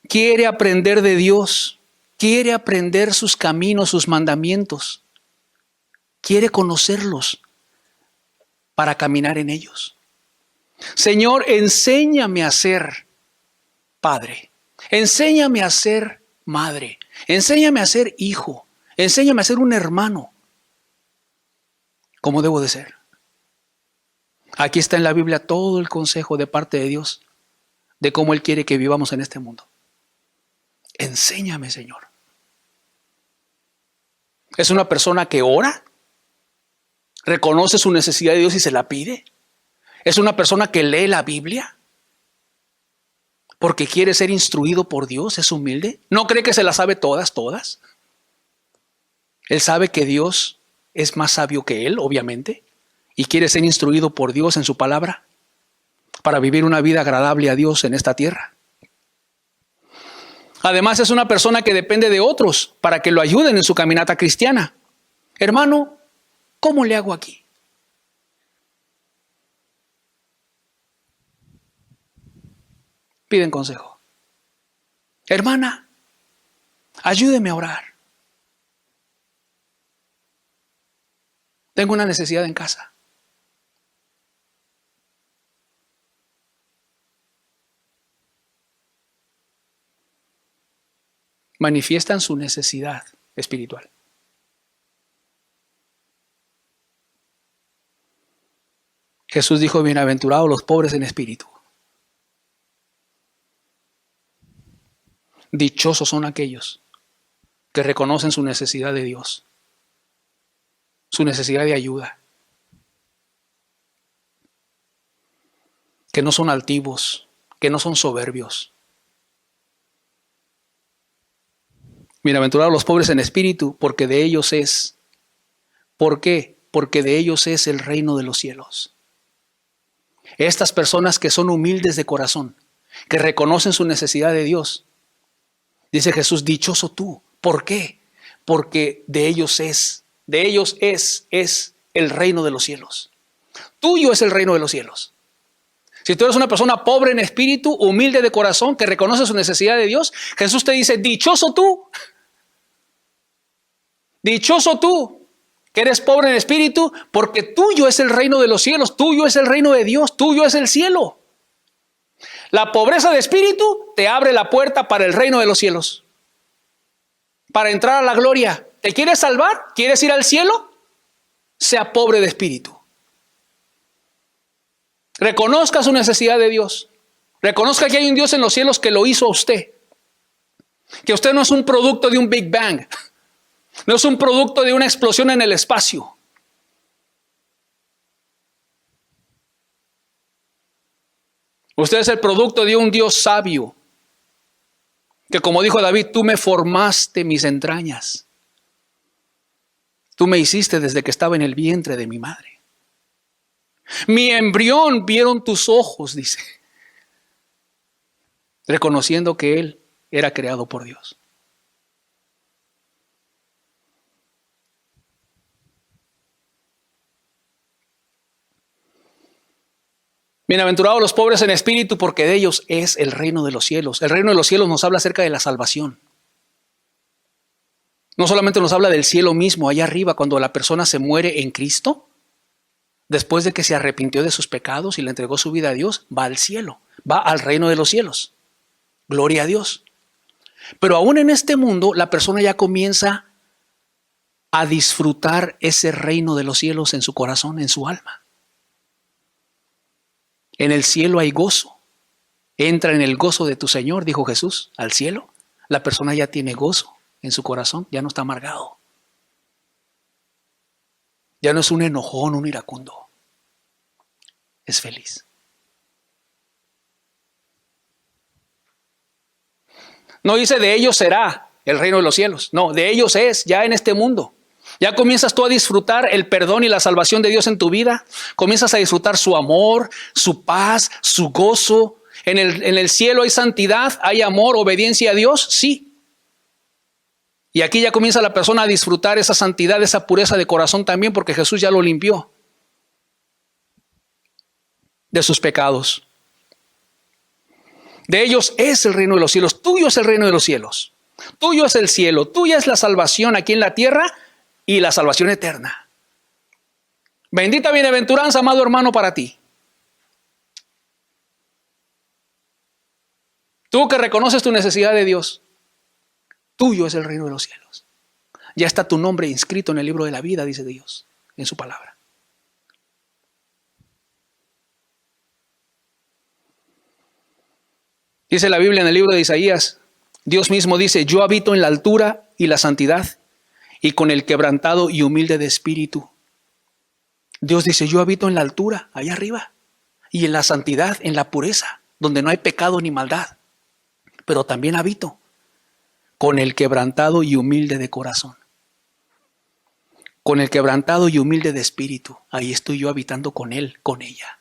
Quiere aprender de Dios. Quiere aprender sus caminos, sus mandamientos. Quiere conocerlos para caminar en ellos. Señor, enséñame a ser padre. Enséñame a ser madre. Enséñame a ser hijo. Enséñame a ser un hermano. ¿Cómo debo de ser? Aquí está en la Biblia todo el consejo de parte de Dios de cómo Él quiere que vivamos en este mundo. Enséñame, Señor. ¿Es una persona que ora? ¿Reconoce su necesidad de Dios y se la pide? ¿Es una persona que lee la Biblia? ¿Porque quiere ser instruido por Dios? ¿Es humilde? ¿No cree que se las sabe todas? Él sabe que Dios es más sabio que él, obviamente, y quiere ser instruido por Dios en su palabra para vivir una vida agradable a Dios en esta tierra. Además, es una persona que depende de otros para que lo ayuden en su caminata cristiana. Hermano, ¿cómo le hago aquí? Piden consejo. Hermana, ayúdeme a orar. Tengo una necesidad en casa. Manifiestan su necesidad espiritual. Jesús dijo, bienaventurados los pobres en espíritu. Dichosos son aquellos que reconocen su necesidad de Dios, su necesidad de ayuda, que no son altivos, que no son soberbios. Bienaventurados los pobres en espíritu, porque de ellos es. ¿Por qué? Porque de ellos es el reino de los cielos. Estas personas que son humildes de corazón, que reconocen su necesidad de Dios, dice Jesús, dichoso tú. ¿Por qué? Porque de ellos es el reino de los cielos. Tuyo es el reino de los cielos. Si tú eres una persona pobre en espíritu, humilde de corazón, que reconoce su necesidad de Dios, Jesús te dice, dichoso tú. Dichoso tú, que eres pobre en espíritu, porque tuyo es el reino de los cielos, tuyo es el reino de Dios, tuyo es el cielo. La pobreza de espíritu te abre la puerta para el reino de los cielos, para entrar a la gloria. ¿Te quieres salvar? ¿Quieres ir al cielo? Sea pobre de espíritu. Reconozca su necesidad de Dios. Reconozca que hay un Dios en los cielos que lo hizo a usted. Que usted no es un producto de un Big Bang. No es un producto de una explosión en el espacio. Usted es el producto de un Dios sabio. Que como dijo David, tú me formaste mis entrañas. Tú me hiciste desde que estaba en el vientre de mi madre. Mi embrión vieron tus ojos, dice. Reconociendo que él era creado por Dios. Bienaventurados los pobres en espíritu, porque de ellos es el reino de los cielos. El reino de los cielos nos habla acerca de la salvación. No solamente nos habla del cielo mismo, allá arriba, cuando la persona se muere en Cristo, después de que se arrepintió de sus pecados y le entregó su vida a Dios, va al cielo, va al reino de los cielos. Gloria a Dios. Pero aún en este mundo, la persona ya comienza a disfrutar ese reino de los cielos en su corazón, en su alma. En el cielo hay gozo. Entra en el gozo de tu Señor, dijo Jesús, al cielo. La persona ya tiene gozo en su corazón, ya no está amargado. Ya no es un enojón, un iracundo. Es feliz. No dice de ellos será el reino de los cielos. No, de ellos es ya en este mundo. Ya comienzas tú a disfrutar el perdón y la salvación de Dios en tu vida. Comienzas a disfrutar su amor, su paz, su gozo. En el cielo hay santidad, hay amor, obediencia a Dios, sí. Y aquí ya comienza la persona a disfrutar esa santidad, esa pureza de corazón también, porque Jesús ya lo limpió de sus pecados. De ellos es el reino de los cielos. Tuyo es el reino de los cielos. Tuyo es el cielo. Tuya es la salvación aquí en la tierra y la salvación eterna. Bendita bienaventuranza, amado hermano, para ti. Tú que reconoces tu necesidad de Dios. Tuyo es el reino de los cielos. Ya está tu nombre inscrito en el libro de la vida, dice Dios, en su palabra. Dice la Biblia en el libro de Isaías, Dios mismo dice, yo habito en la altura y la santidad y con el quebrantado y humilde de espíritu. Dios dice, yo habito en la altura, allá arriba, y en la santidad, en la pureza, donde no hay pecado ni maldad. Pero también habito con el quebrantado y humilde de corazón. Con el quebrantado y humilde de espíritu. Ahí estoy yo habitando con él, con ella.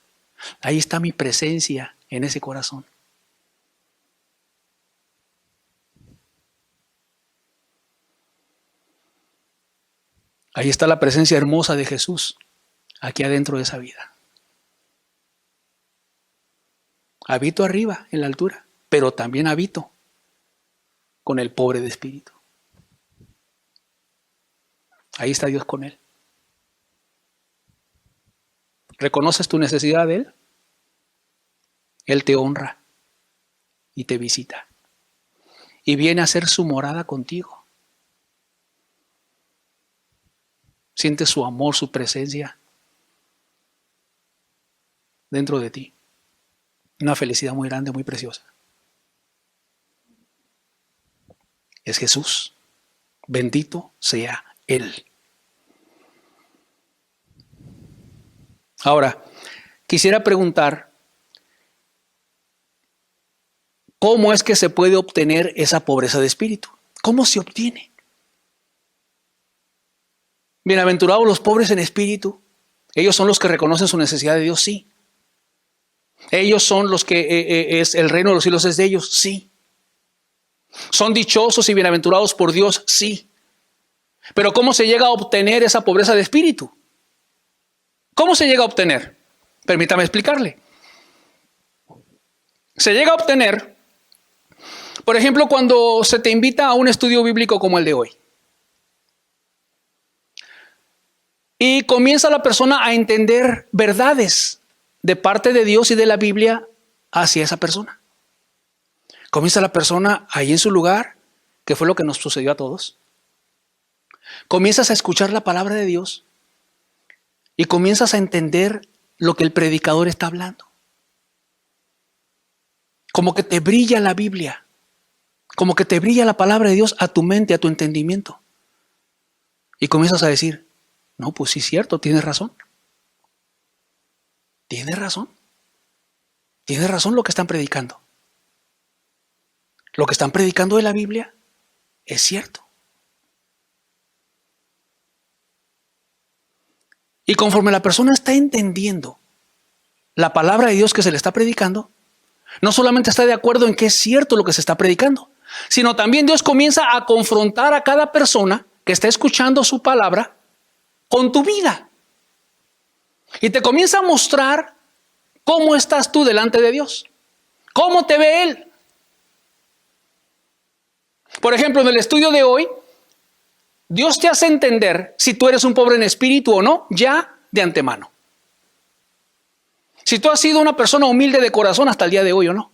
Ahí está mi presencia en ese corazón. Ahí está la presencia hermosa de Jesús, aquí adentro de esa vida. Habito arriba, en la altura, pero también habito con el pobre de espíritu. Ahí está Dios con él. ¿Reconoces tu necesidad de él? Él te honra y te visita. Y viene a hacer su morada contigo. Sientes su amor, su presencia dentro de ti. Una felicidad muy grande, muy preciosa. Es Jesús. Bendito sea Él. Ahora, quisiera preguntar, ¿cómo es que se puede obtener esa pobreza de espíritu? ¿Cómo se obtiene? Bienaventurados los pobres en espíritu. Ellos son los que reconocen su necesidad de Dios, sí. Ellos son los que es el reino de los cielos es de ellos, sí. Son dichosos y bienaventurados por Dios, sí. Pero ¿cómo se llega a obtener esa pobreza de espíritu? ¿Cómo se llega a obtener? Permítame explicarle. Se llega a obtener, por ejemplo, cuando se te invita a un estudio bíblico como el de hoy. Y comienza la persona a entender verdades de parte de Dios y de la Biblia hacia esa persona. Comienza la persona ahí en su lugar, que fue lo que nos sucedió a todos. Comienzas a escuchar la palabra de Dios y comienzas a entender lo que el predicador está hablando. Como que te brilla la Biblia, como que te brilla la palabra de Dios a tu mente, a tu entendimiento. Y comienzas a decir, no, pues sí es cierto, tienes razón. Tienes razón. Tienes razón lo que están predicando. Lo que están predicando de la Biblia es cierto. Y conforme la persona está entendiendo la palabra de Dios que se le está predicando, no solamente está de acuerdo en que es cierto lo que se está predicando, sino también Dios comienza a confrontar a cada persona que está escuchando su palabra con tu vida. Y te comienza a mostrar ¿Cómo estás tú delante de Dios? ¿Cómo te ve Él? Por ejemplo, en el estudio de hoy, Dios te hace entender si tú eres un pobre en espíritu o no, ya de antemano. Si tú has sido una persona humilde de corazón hasta el día de hoy o no.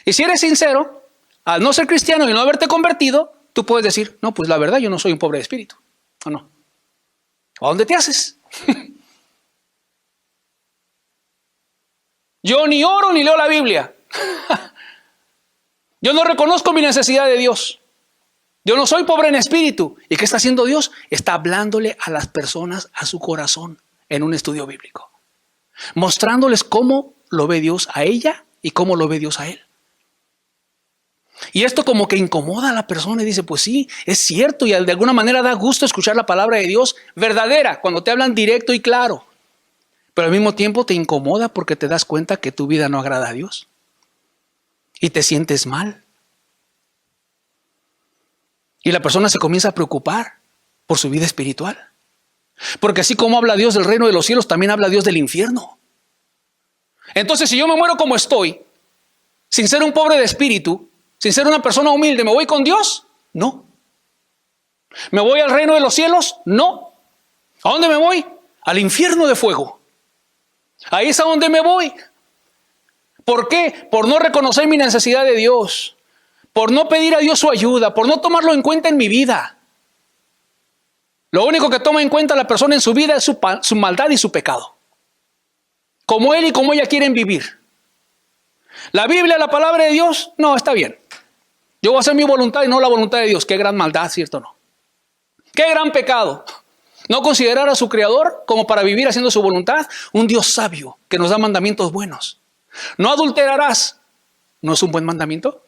Y si eres sincero, al no ser cristiano y no haberte convertido, tú puedes decir, no, pues la verdad yo no soy un pobre de espíritu. ¿O no? ¿A dónde te haces? Yo ni oro ni leo la Biblia. Yo no reconozco mi necesidad de Dios. Yo no soy pobre en espíritu. ¿Y qué está haciendo Dios? Está hablándole a las personas a su corazón en un estudio bíblico. Mostrándoles cómo lo ve Dios a ella y cómo lo ve Dios a él. Y esto como que incomoda a la persona y dice, pues sí, es cierto, y de alguna manera da gusto escuchar la palabra de Dios verdadera, cuando te hablan directo y claro. Pero al mismo tiempo te incomoda porque te das cuenta que tu vida no agrada a Dios. Y te sientes mal. Y la persona se comienza a preocupar por su vida espiritual. Porque así como habla Dios del reino de los cielos, también habla Dios del infierno. Entonces, si yo me muero como estoy, sin ser un pobre de espíritu, sin ser una persona humilde, ¿me voy con Dios? No. ¿Me voy al reino de los cielos? No. ¿A dónde me voy? Al infierno de fuego. Ahí es a donde me voy. ¿Por qué? Por no reconocer mi necesidad de Dios. Por no pedir a Dios su ayuda. Por no tomarlo en cuenta en mi vida. Lo único que toma en cuenta la persona en su vida es su maldad y su pecado. Como él y como ella quieren vivir. La Biblia, la palabra de Dios, no, está bien. Yo voy a hacer mi voluntad y no la voluntad de Dios. Qué gran maldad, ¿cierto o no? Qué gran pecado. No considerar a su Creador como para vivir haciendo su voluntad, un Dios sabio que nos da mandamientos buenos. No adulterarás. ¿No es un buen mandamiento?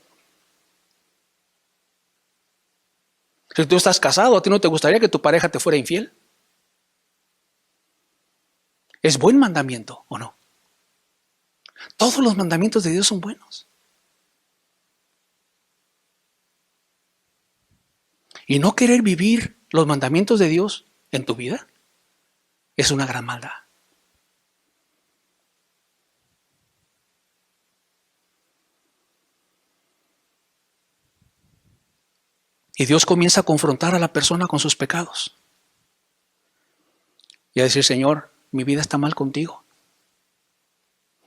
Si tú estás casado, ¿a ti no te gustaría que tu pareja te fuera infiel? ¿Es buen mandamiento o no? Todos los mandamientos de Dios son buenos. Y no querer vivir los mandamientos de Dios en tu vida es una gran maldad. Y Dios comienza a confrontar a la persona con sus pecados. Y a decir, Señor, mi vida está mal contigo.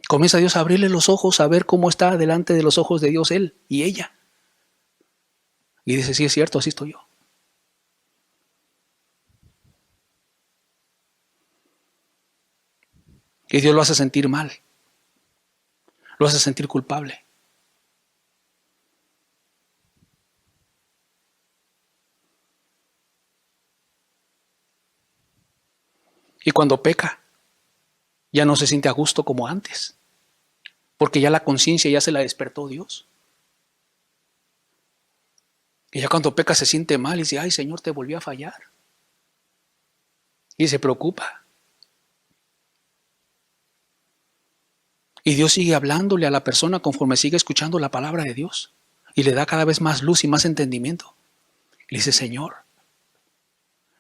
Comienza Dios a abrirle los ojos, a ver cómo está delante de los ojos de Dios él y ella. Y dice, sí es cierto, así estoy yo. Y Dios lo hace sentir mal. Lo hace sentir culpable. Y cuando peca, ya no se siente a gusto como antes. Porque ya la conciencia ya se la despertó Dios. Y ya cuando peca se siente mal y dice, ay Señor, te volví a fallar. Y se preocupa. Y Dios sigue hablándole a la persona conforme sigue escuchando la palabra de Dios. Y le da cada vez más luz y más entendimiento. Y le dice, Señor,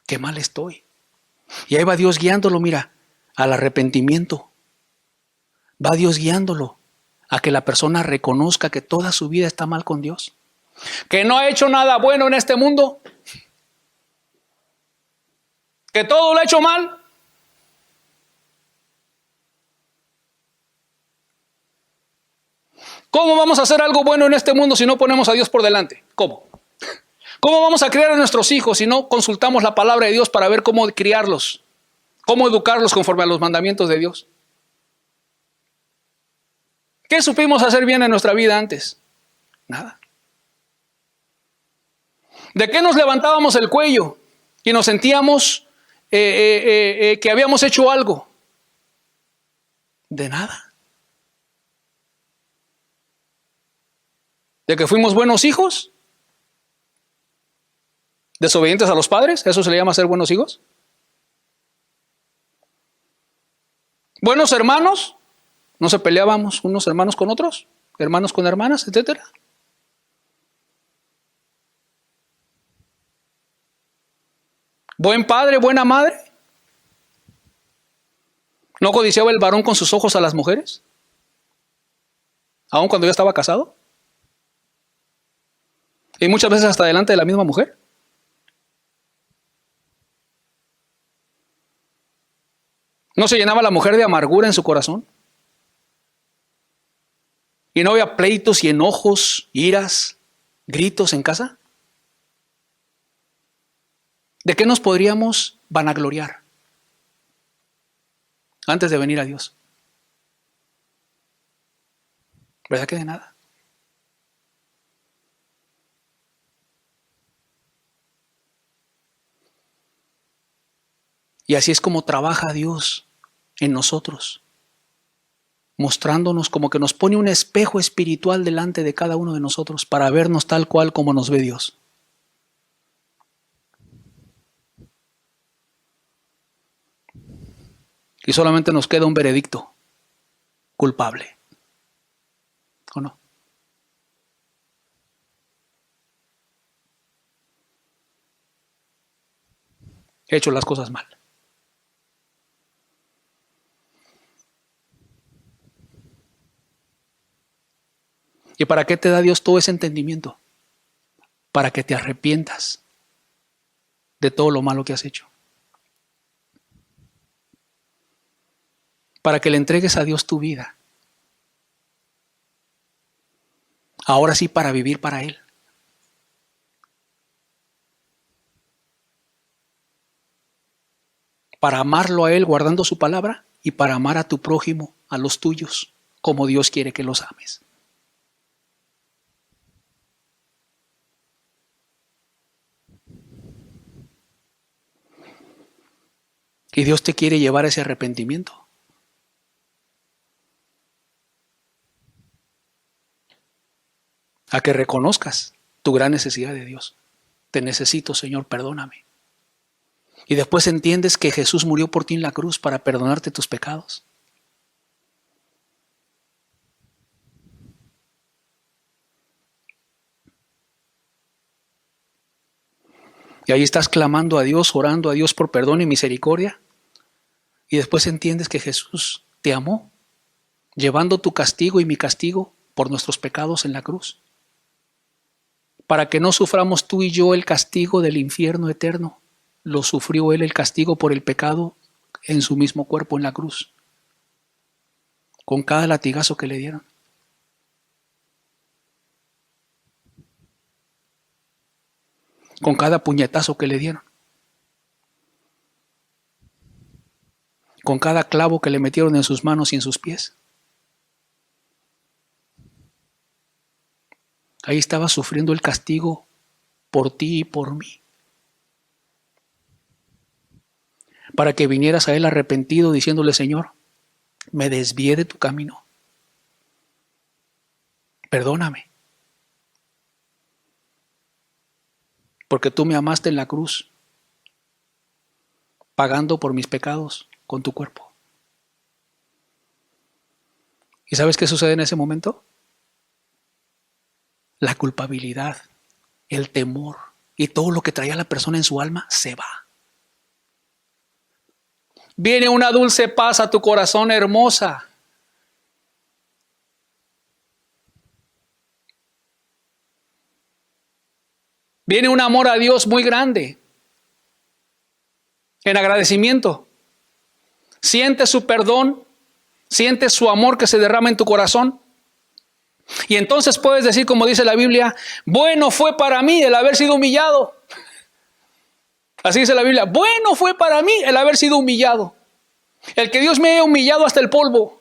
qué mal estoy. Y ahí va Dios guiándolo, mira, al arrepentimiento. Va Dios guiándolo a que la persona reconozca que toda su vida está mal con Dios. Que no ha hecho nada bueno en este mundo. Que todo lo ha hecho mal. ¿Cómo vamos a hacer algo bueno en este mundo si no ponemos a Dios por delante? ¿Cómo? ¿Cómo vamos a criar a nuestros hijos si no consultamos la palabra de Dios para ver cómo criarlos? ¿Cómo educarlos conforme a los mandamientos de Dios? ¿Qué supimos hacer bien en nuestra vida antes? Nada. ¿De qué nos levantábamos el cuello y nos sentíamos que habíamos hecho algo? De nada. ¿De que fuimos buenos hijos? ¿Desobedientes a los padres? ¿Eso se le llama ser buenos hijos? ¿Buenos hermanos? ¿No se peleábamos unos hermanos con otros? ¿Hermanos con hermanas, etcétera? ¿Buen padre, buena madre? ¿No codiciaba el varón con sus ojos a las mujeres? Aun cuando ya estaba casado. Y muchas veces hasta delante de la misma mujer. ¿No se llenaba la mujer de amargura en su corazón? ¿Y no había pleitos y enojos, iras, gritos en casa? ¿De qué nos podríamos vanagloriar antes de venir a Dios? ¿Verdad que de nada? Y así es como trabaja Dios en nosotros, mostrándonos como que nos pone un espejo espiritual delante de cada uno de nosotros para vernos tal cual como nos ve Dios. Y solamente nos queda un veredicto: culpable. ¿O no? He hecho las cosas mal. ¿Y para qué te da Dios todo ese entendimiento? Para que te arrepientas de todo lo malo que has hecho. Para que le entregues a Dios tu vida. Ahora sí, para vivir para Él. Para amarlo a Él guardando su palabra y para amar a tu prójimo, a los tuyos, como Dios quiere que los ames. Y Dios te quiere llevar a ese arrepentimiento. A que reconozcas tu gran necesidad de Dios. Te necesito, Señor, perdóname. Y después entiendes que Jesús murió por ti en la cruz para perdonarte tus pecados. Y ahí estás clamando a Dios, orando a Dios por perdón y misericordia. Y después entiendes que Jesús te amó, llevando tu castigo y mi castigo por nuestros pecados en la cruz. Para que no suframos tú y yo el castigo del infierno eterno, lo sufrió Él el castigo por el pecado en su mismo cuerpo en la cruz, con cada latigazo que le dieron. Con cada puñetazo que le dieron. Con cada clavo que le metieron en sus manos y en sus pies. Ahí estaba sufriendo el castigo por ti y por mí. Para que vinieras a Él arrepentido diciéndole: Señor, me desvié de tu camino. Perdóname. Porque tú me amaste en la cruz, pagando por mis pecados con tu cuerpo. ¿Y sabes qué sucede en ese momento? La culpabilidad, el temor y todo lo que traía la persona en su alma se va. Viene una dulce paz a tu corazón, hermosa. Viene un amor a Dios muy grande. En agradecimiento. Sientes su perdón, sientes su amor que se derrama en tu corazón. Y entonces puedes decir, como dice la Biblia: bueno fue para mí el haber sido humillado. Así dice la Biblia: bueno fue para mí el haber sido humillado. El que Dios me haya humillado hasta el polvo.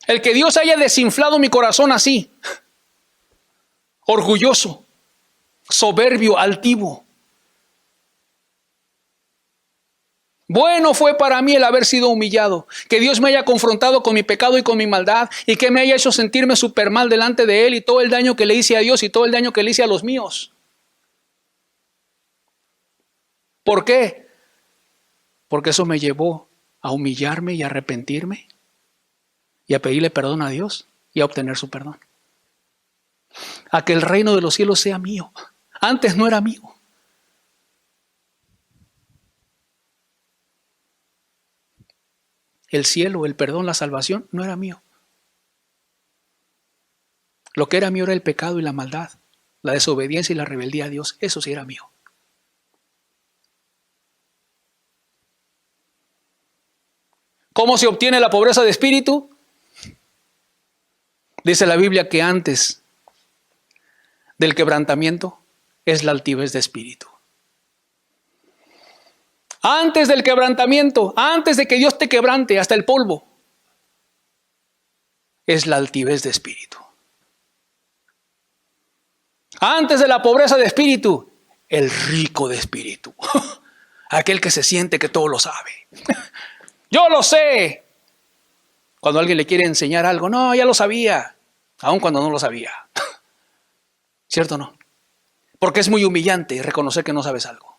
El que Dios haya desinflado mi corazón así. Orgulloso, soberbio, altivo. Bueno fue para mí el haber sido humillado, que Dios me haya confrontado con mi pecado y con mi maldad y que me haya hecho sentirme súper mal delante de Él y todo el daño que le hice a Dios y todo el daño que le hice a los míos. ¿Por qué? Porque eso me llevó a humillarme y a arrepentirme y a pedirle perdón a Dios y a obtener su perdón. A que el reino de los cielos sea mío. Antes no era mío. el cielo, el perdón, la salvación, no era mío. Lo que era mío era el pecado y la maldad, la desobediencia y la rebeldía a Dios. Eso sí era mío. ¿Cómo se obtiene la pobreza de espíritu? Dice la Biblia que antes del quebrantamiento es la altivez de espíritu. Antes del quebrantamiento, antes de que Dios te quebrante hasta el polvo, es la altivez de espíritu. Antes de la pobreza de espíritu, el rico de espíritu. Aquel que se siente que todo lo sabe. Yo lo sé. Cuando alguien le quiere enseñar algo, no, ya lo sabía, aun cuando no lo sabía. ¿Cierto o no? Porque es muy humillante reconocer que no sabes algo.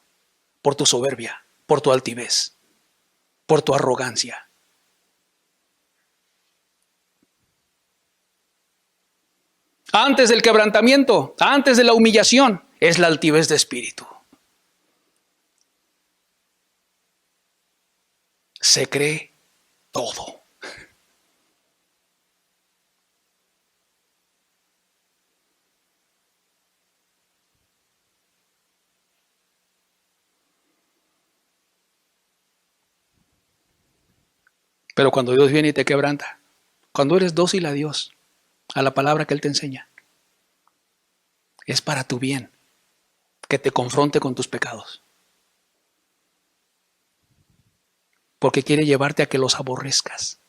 Por tu soberbia, por tu altivez, por tu arrogancia. Antes del quebrantamiento, antes de la humillación, es la altivez de espíritu. Se cree todo. Pero cuando Dios viene y te quebranta, cuando eres dócil a Dios, a la palabra que Él te enseña, es para tu bien que te confronte con tus pecados. Porque quiere llevarte a que los aborrezcas.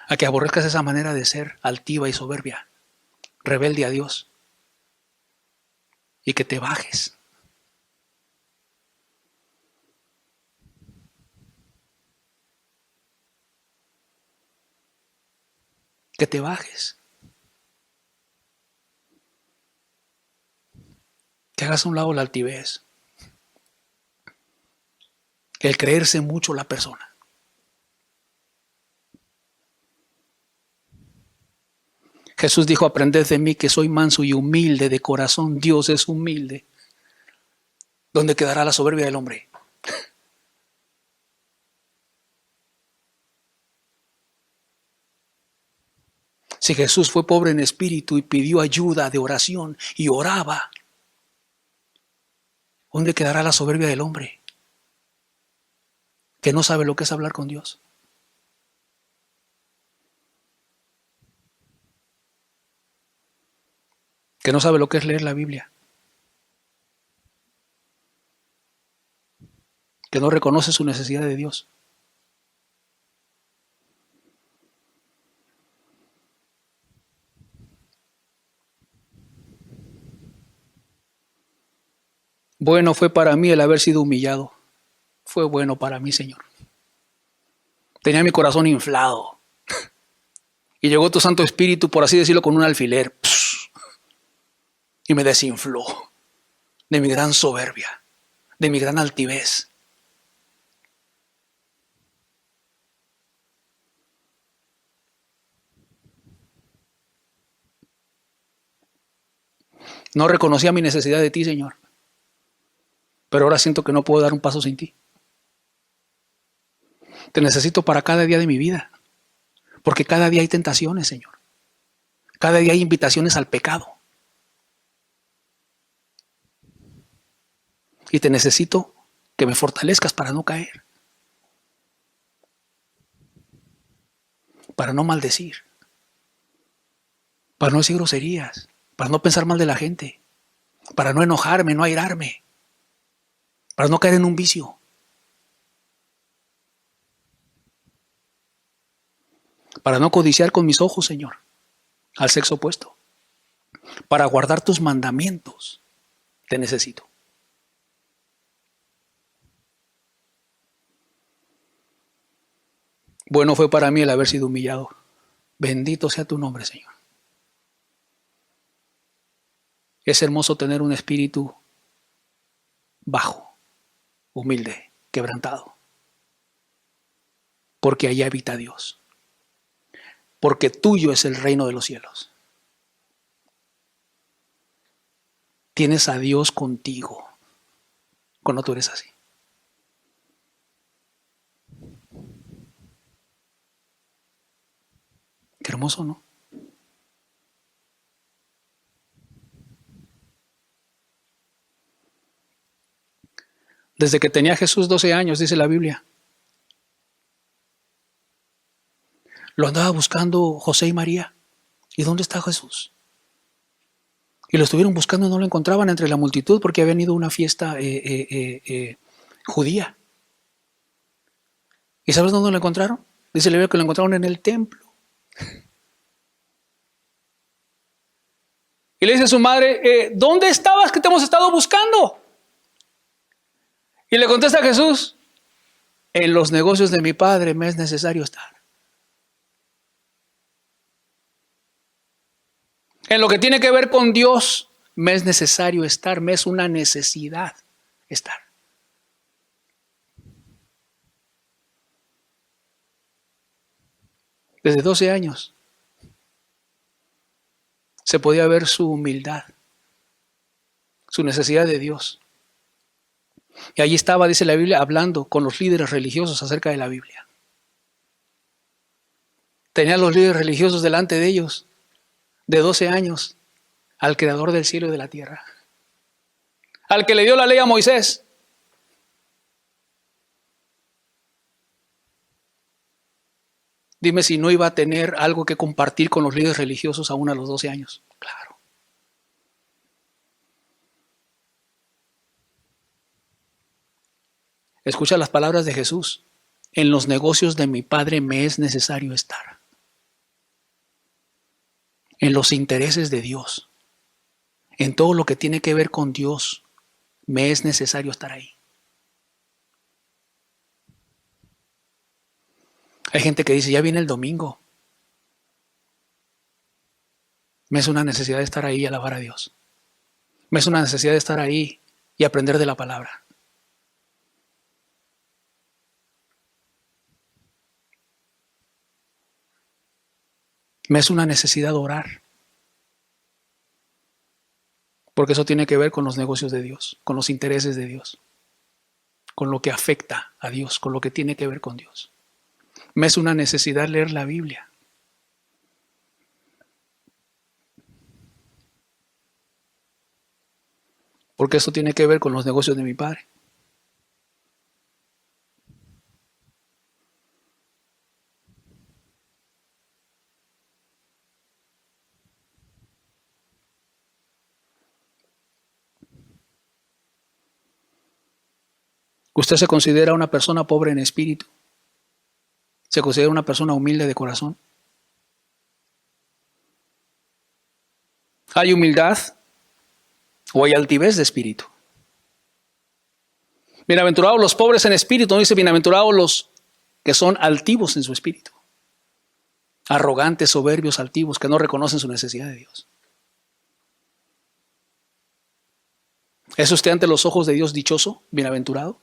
A que aborrezcas esa manera de ser altiva y soberbia, rebelde a Dios. Y que te bajes. Que te bajes. Que hagas a un lado la altivez. El creerse mucho la persona. Jesús dijo, aprended de mí que soy manso y humilde de corazón. Dios es humilde. ¿Dónde quedará la soberbia del hombre? Si Jesús fue pobre en espíritu y pidió ayuda de oración y oraba, ¿dónde quedará la soberbia del hombre? Que no sabe lo que es hablar con Dios. Que no sabe lo que es leer la Biblia. Que no reconoce su necesidad de Dios. Bueno fue para mí el haber sido humillado. Fue bueno para mí, Señor. Tenía mi corazón inflado. Y llegó tu Santo Espíritu, por así decirlo, con un alfiler. Y me desinfló de mi gran soberbia, de mi gran altivez. No reconocía mi necesidad de ti, Señor. Pero ahora siento que no puedo dar un paso sin ti. Te necesito para cada día de mi vida. Porque cada día hay tentaciones, Señor. Cada día hay invitaciones al pecado. Y te necesito que me fortalezcas para no caer. Para no maldecir. Para no decir groserías. Para no pensar mal de la gente. Para no enojarme, no airarme. Para no caer en un vicio. Para no codiciar con mis ojos, Señor, al sexo opuesto. Para guardar tus mandamientos, te necesito. Bueno fue para mí el haber sido humillado. Bendito sea tu nombre, Señor. Es hermoso tener un espíritu bajo, humilde, quebrantado. Porque allá habita Dios. Porque tuyo es el reino de los cielos. Tienes a Dios contigo cuando tú eres así. Hermoso, ¿no? Desde que tenía Jesús 12 años, dice la Biblia, lo andaba buscando José y María. ¿Y dónde está Jesús? Y lo estuvieron buscando y no lo encontraban entre la multitud porque habían ido a una fiesta judía. ¿Y sabes dónde lo encontraron? Dice la Biblia que lo encontraron en el templo. Y le dice a su madre, ¿dónde estabas que te hemos estado buscando? Y le contesta a Jesús, en los negocios de mi padre me es necesario estar. En lo que tiene que ver con Dios, me es necesario estar, me es una necesidad estar. Desde 12 años se podía ver su humildad, su necesidad de Dios. Y allí estaba, dice la Biblia, hablando con los líderes religiosos acerca de la Biblia. Tenía a los líderes religiosos delante de ellos, de 12 años, al creador del cielo y de la tierra, al que le dio la ley a Moisés. Dime si no iba a tener algo que compartir con los líderes religiosos aún a los 12 años. Claro. Escucha las palabras de Jesús. En los negocios de mi Padre me es necesario estar. En los intereses de Dios. En todo lo que tiene que ver con Dios, me es necesario estar ahí. Hay gente que dice, ya viene el domingo. Me es una necesidad de estar ahí y alabar a Dios. Me es una necesidad de estar ahí y aprender de la palabra. Me es una necesidad de orar. Porque eso tiene que ver con los negocios de Dios, con los intereses de Dios, con lo que afecta a Dios, con lo que tiene que ver con Dios. Me es una necesidad leer la Biblia. Porque eso tiene que ver con los negocios de mi Padre. ¿Usted se considera una persona pobre en espíritu? ¿Se considera una persona humilde de corazón? ¿Hay humildad o hay altivez de espíritu? Bienaventurados los pobres en espíritu, no dice bienaventurados los que son altivos en su espíritu. Arrogantes, soberbios, altivos, que no reconocen su necesidad de Dios. ¿Es usted ante los ojos de Dios dichoso, bienaventurado?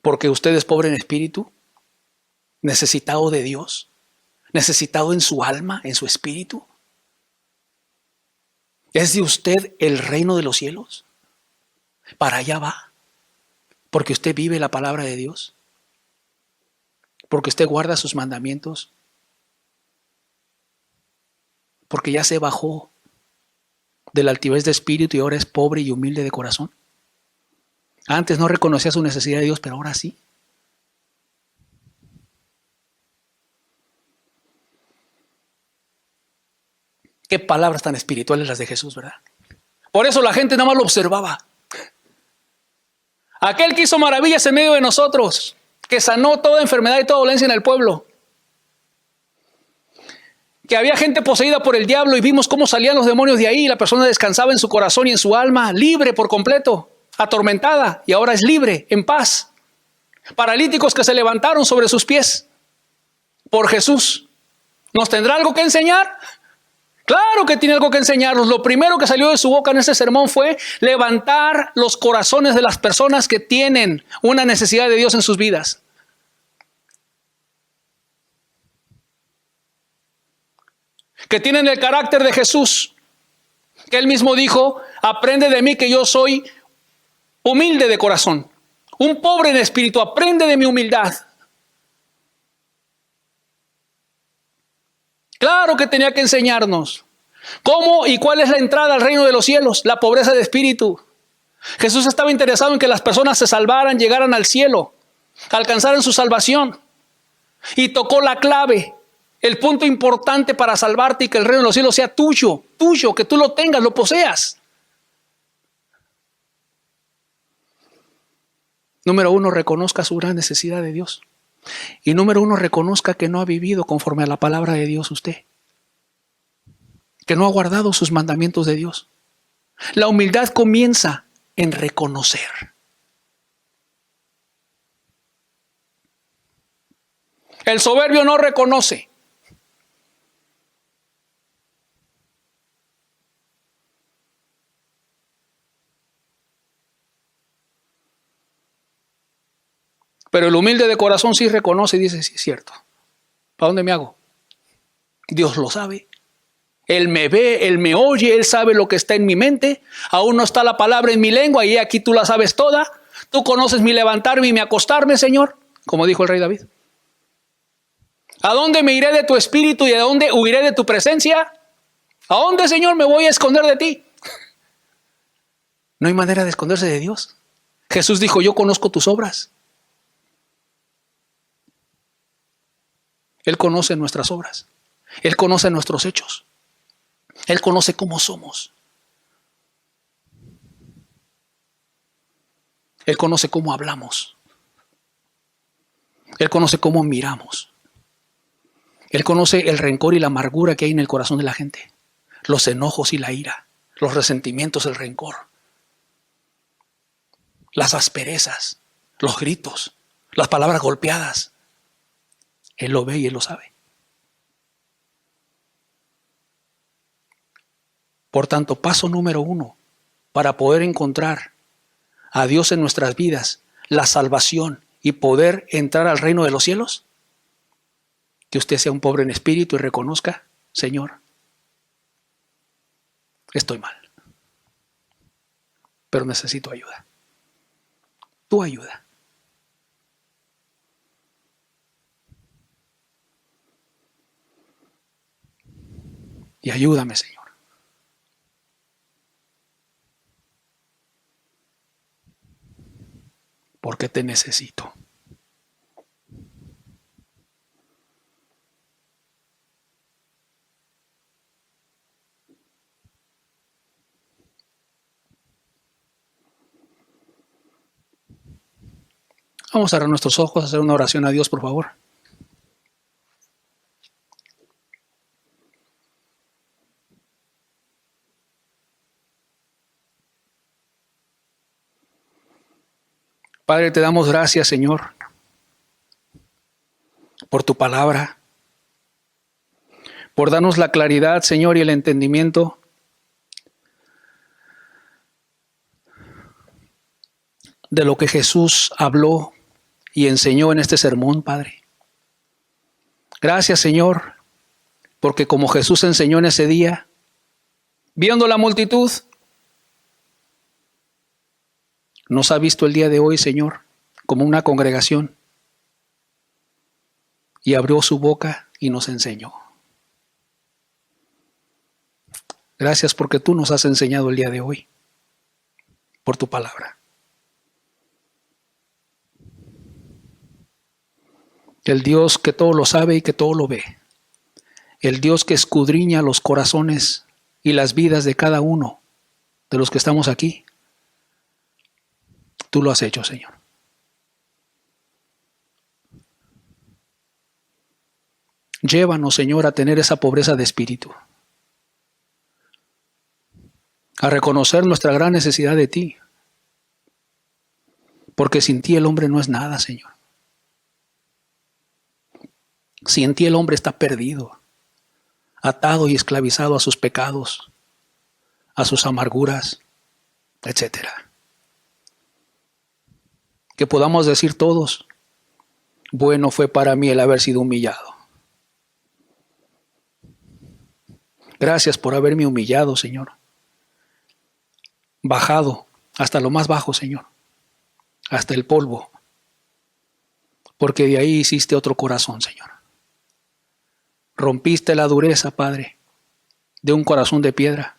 Porque usted es pobre en espíritu, necesitado de Dios, necesitado en su alma, en su espíritu. ¿Es de usted el reino de los cielos? Para allá va, porque usted vive la palabra de Dios, porque usted guarda sus mandamientos, porque ya se bajó de la altivez de espíritu y ahora es pobre y humilde de corazón. Antes no reconocía su necesidad de Dios, pero ahora sí. Qué palabras tan espirituales las de Jesús, ¿verdad? Por eso la gente nada más lo observaba. Aquel que hizo maravillas en medio de nosotros, que sanó toda enfermedad y toda dolencia en el pueblo. Que había gente poseída por el diablo y vimos cómo salían los demonios de ahí y la persona descansaba en su corazón y en su alma, libre por completo. Atormentada y ahora es libre, en paz. Paralíticos que se levantaron sobre sus pies por Jesús. ¿Nos tendrá algo que enseñar? Claro que tiene algo que enseñarnos. Lo primero que salió de su boca en este sermón fue levantar los corazones de las personas que tienen una necesidad de Dios en sus vidas. Que tienen el carácter de Jesús. Que Él mismo dijo, aprende de mí que yo soy humilde de corazón, un pobre en espíritu, aprende de mi humildad. Claro que tenía que enseñarnos. ¿Cómo y cuál es la entrada al reino de los cielos? La pobreza de espíritu. Jesús estaba interesado en que las personas se salvaran, llegaran al cielo, alcanzaran su salvación. Y tocó la clave, el punto importante para salvarte y que el reino de los cielos sea tuyo, que tú lo tengas, lo poseas. Número 1, reconozca su gran necesidad de Dios. Y número 1, reconozca que no ha vivido conforme a la palabra de Dios usted. Que no ha guardado sus mandamientos de Dios. La humildad comienza en reconocer. El soberbio no reconoce. Pero el humilde de corazón sí reconoce y dice, sí es cierto. ¿Para dónde me hago? Dios lo sabe. Él me ve, Él me oye, Él sabe lo que está en mi mente. Aún no está la palabra en mi lengua y aquí tú la sabes toda. Tú conoces mi levantarme y mi acostarme, Señor, como dijo el rey David. ¿A dónde me iré de tu espíritu y a dónde huiré de tu presencia? ¿A dónde, Señor, me voy a esconder de ti? No hay manera de esconderse de Dios. Jesús dijo, yo conozco tus obras. Él conoce nuestras obras. Él conoce nuestros hechos. Él conoce cómo somos. Él conoce cómo hablamos. Él conoce cómo miramos. Él conoce el rencor y la amargura que hay en el corazón de la gente. Los enojos y la ira. Los resentimientos, el rencor. Las asperezas. Los gritos. Las palabras golpeadas. Él lo ve y Él lo sabe. Por tanto, paso número 1 para poder encontrar a Dios en nuestras vidas, la salvación y poder entrar al reino de los cielos, que usted sea un pobre en espíritu y reconozca, Señor, estoy mal, pero necesito ayuda. Tu ayuda. Y ayúdame, Señor. Porque te necesito. Vamos a cerrar nuestros ojos, a hacer una oración a Dios, por favor. Padre, te damos gracias, Señor, por tu palabra, por darnos la claridad, Señor, y el entendimiento de lo que Jesús habló y enseñó en este sermón, Padre. Gracias, Señor, porque como Jesús enseñó en ese día, viendo la multitud, nos ha visto el día de hoy, Señor, como una congregación, y abrió su boca y nos enseñó. Gracias porque tú nos has enseñado el día de hoy, por tu palabra. El Dios que todo lo sabe y que todo lo ve. El Dios que escudriña los corazones y las vidas de cada uno de los que estamos aquí. Tú lo has hecho, Señor. Llévanos, Señor, a tener esa pobreza de espíritu. A reconocer nuestra gran necesidad de ti. Porque sin ti el hombre no es nada, Señor. Sin ti el hombre está perdido, atado y esclavizado a sus pecados, a sus amarguras, etc. Que podamos decir todos, bueno fue para mí el haber sido humillado. Gracias por haberme humillado, Señor. Bajado hasta lo más bajo, Señor. Hasta el polvo. Porque de ahí hiciste otro corazón, Señor. Rompiste la dureza, Padre, de un corazón de piedra.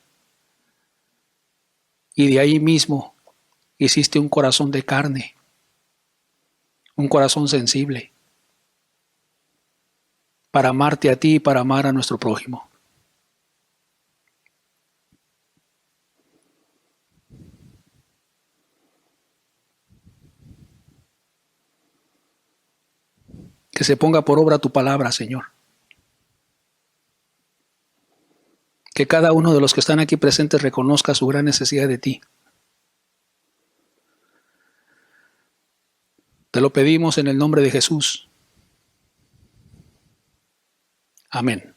Y de ahí mismo hiciste un corazón de carne, un corazón sensible, para amarte a ti y para amar a nuestro prójimo. Que se ponga por obra tu palabra, Señor. Que cada uno de los que están aquí presentes reconozca su gran necesidad de ti. Te lo pedimos en el nombre de Jesús. Amén.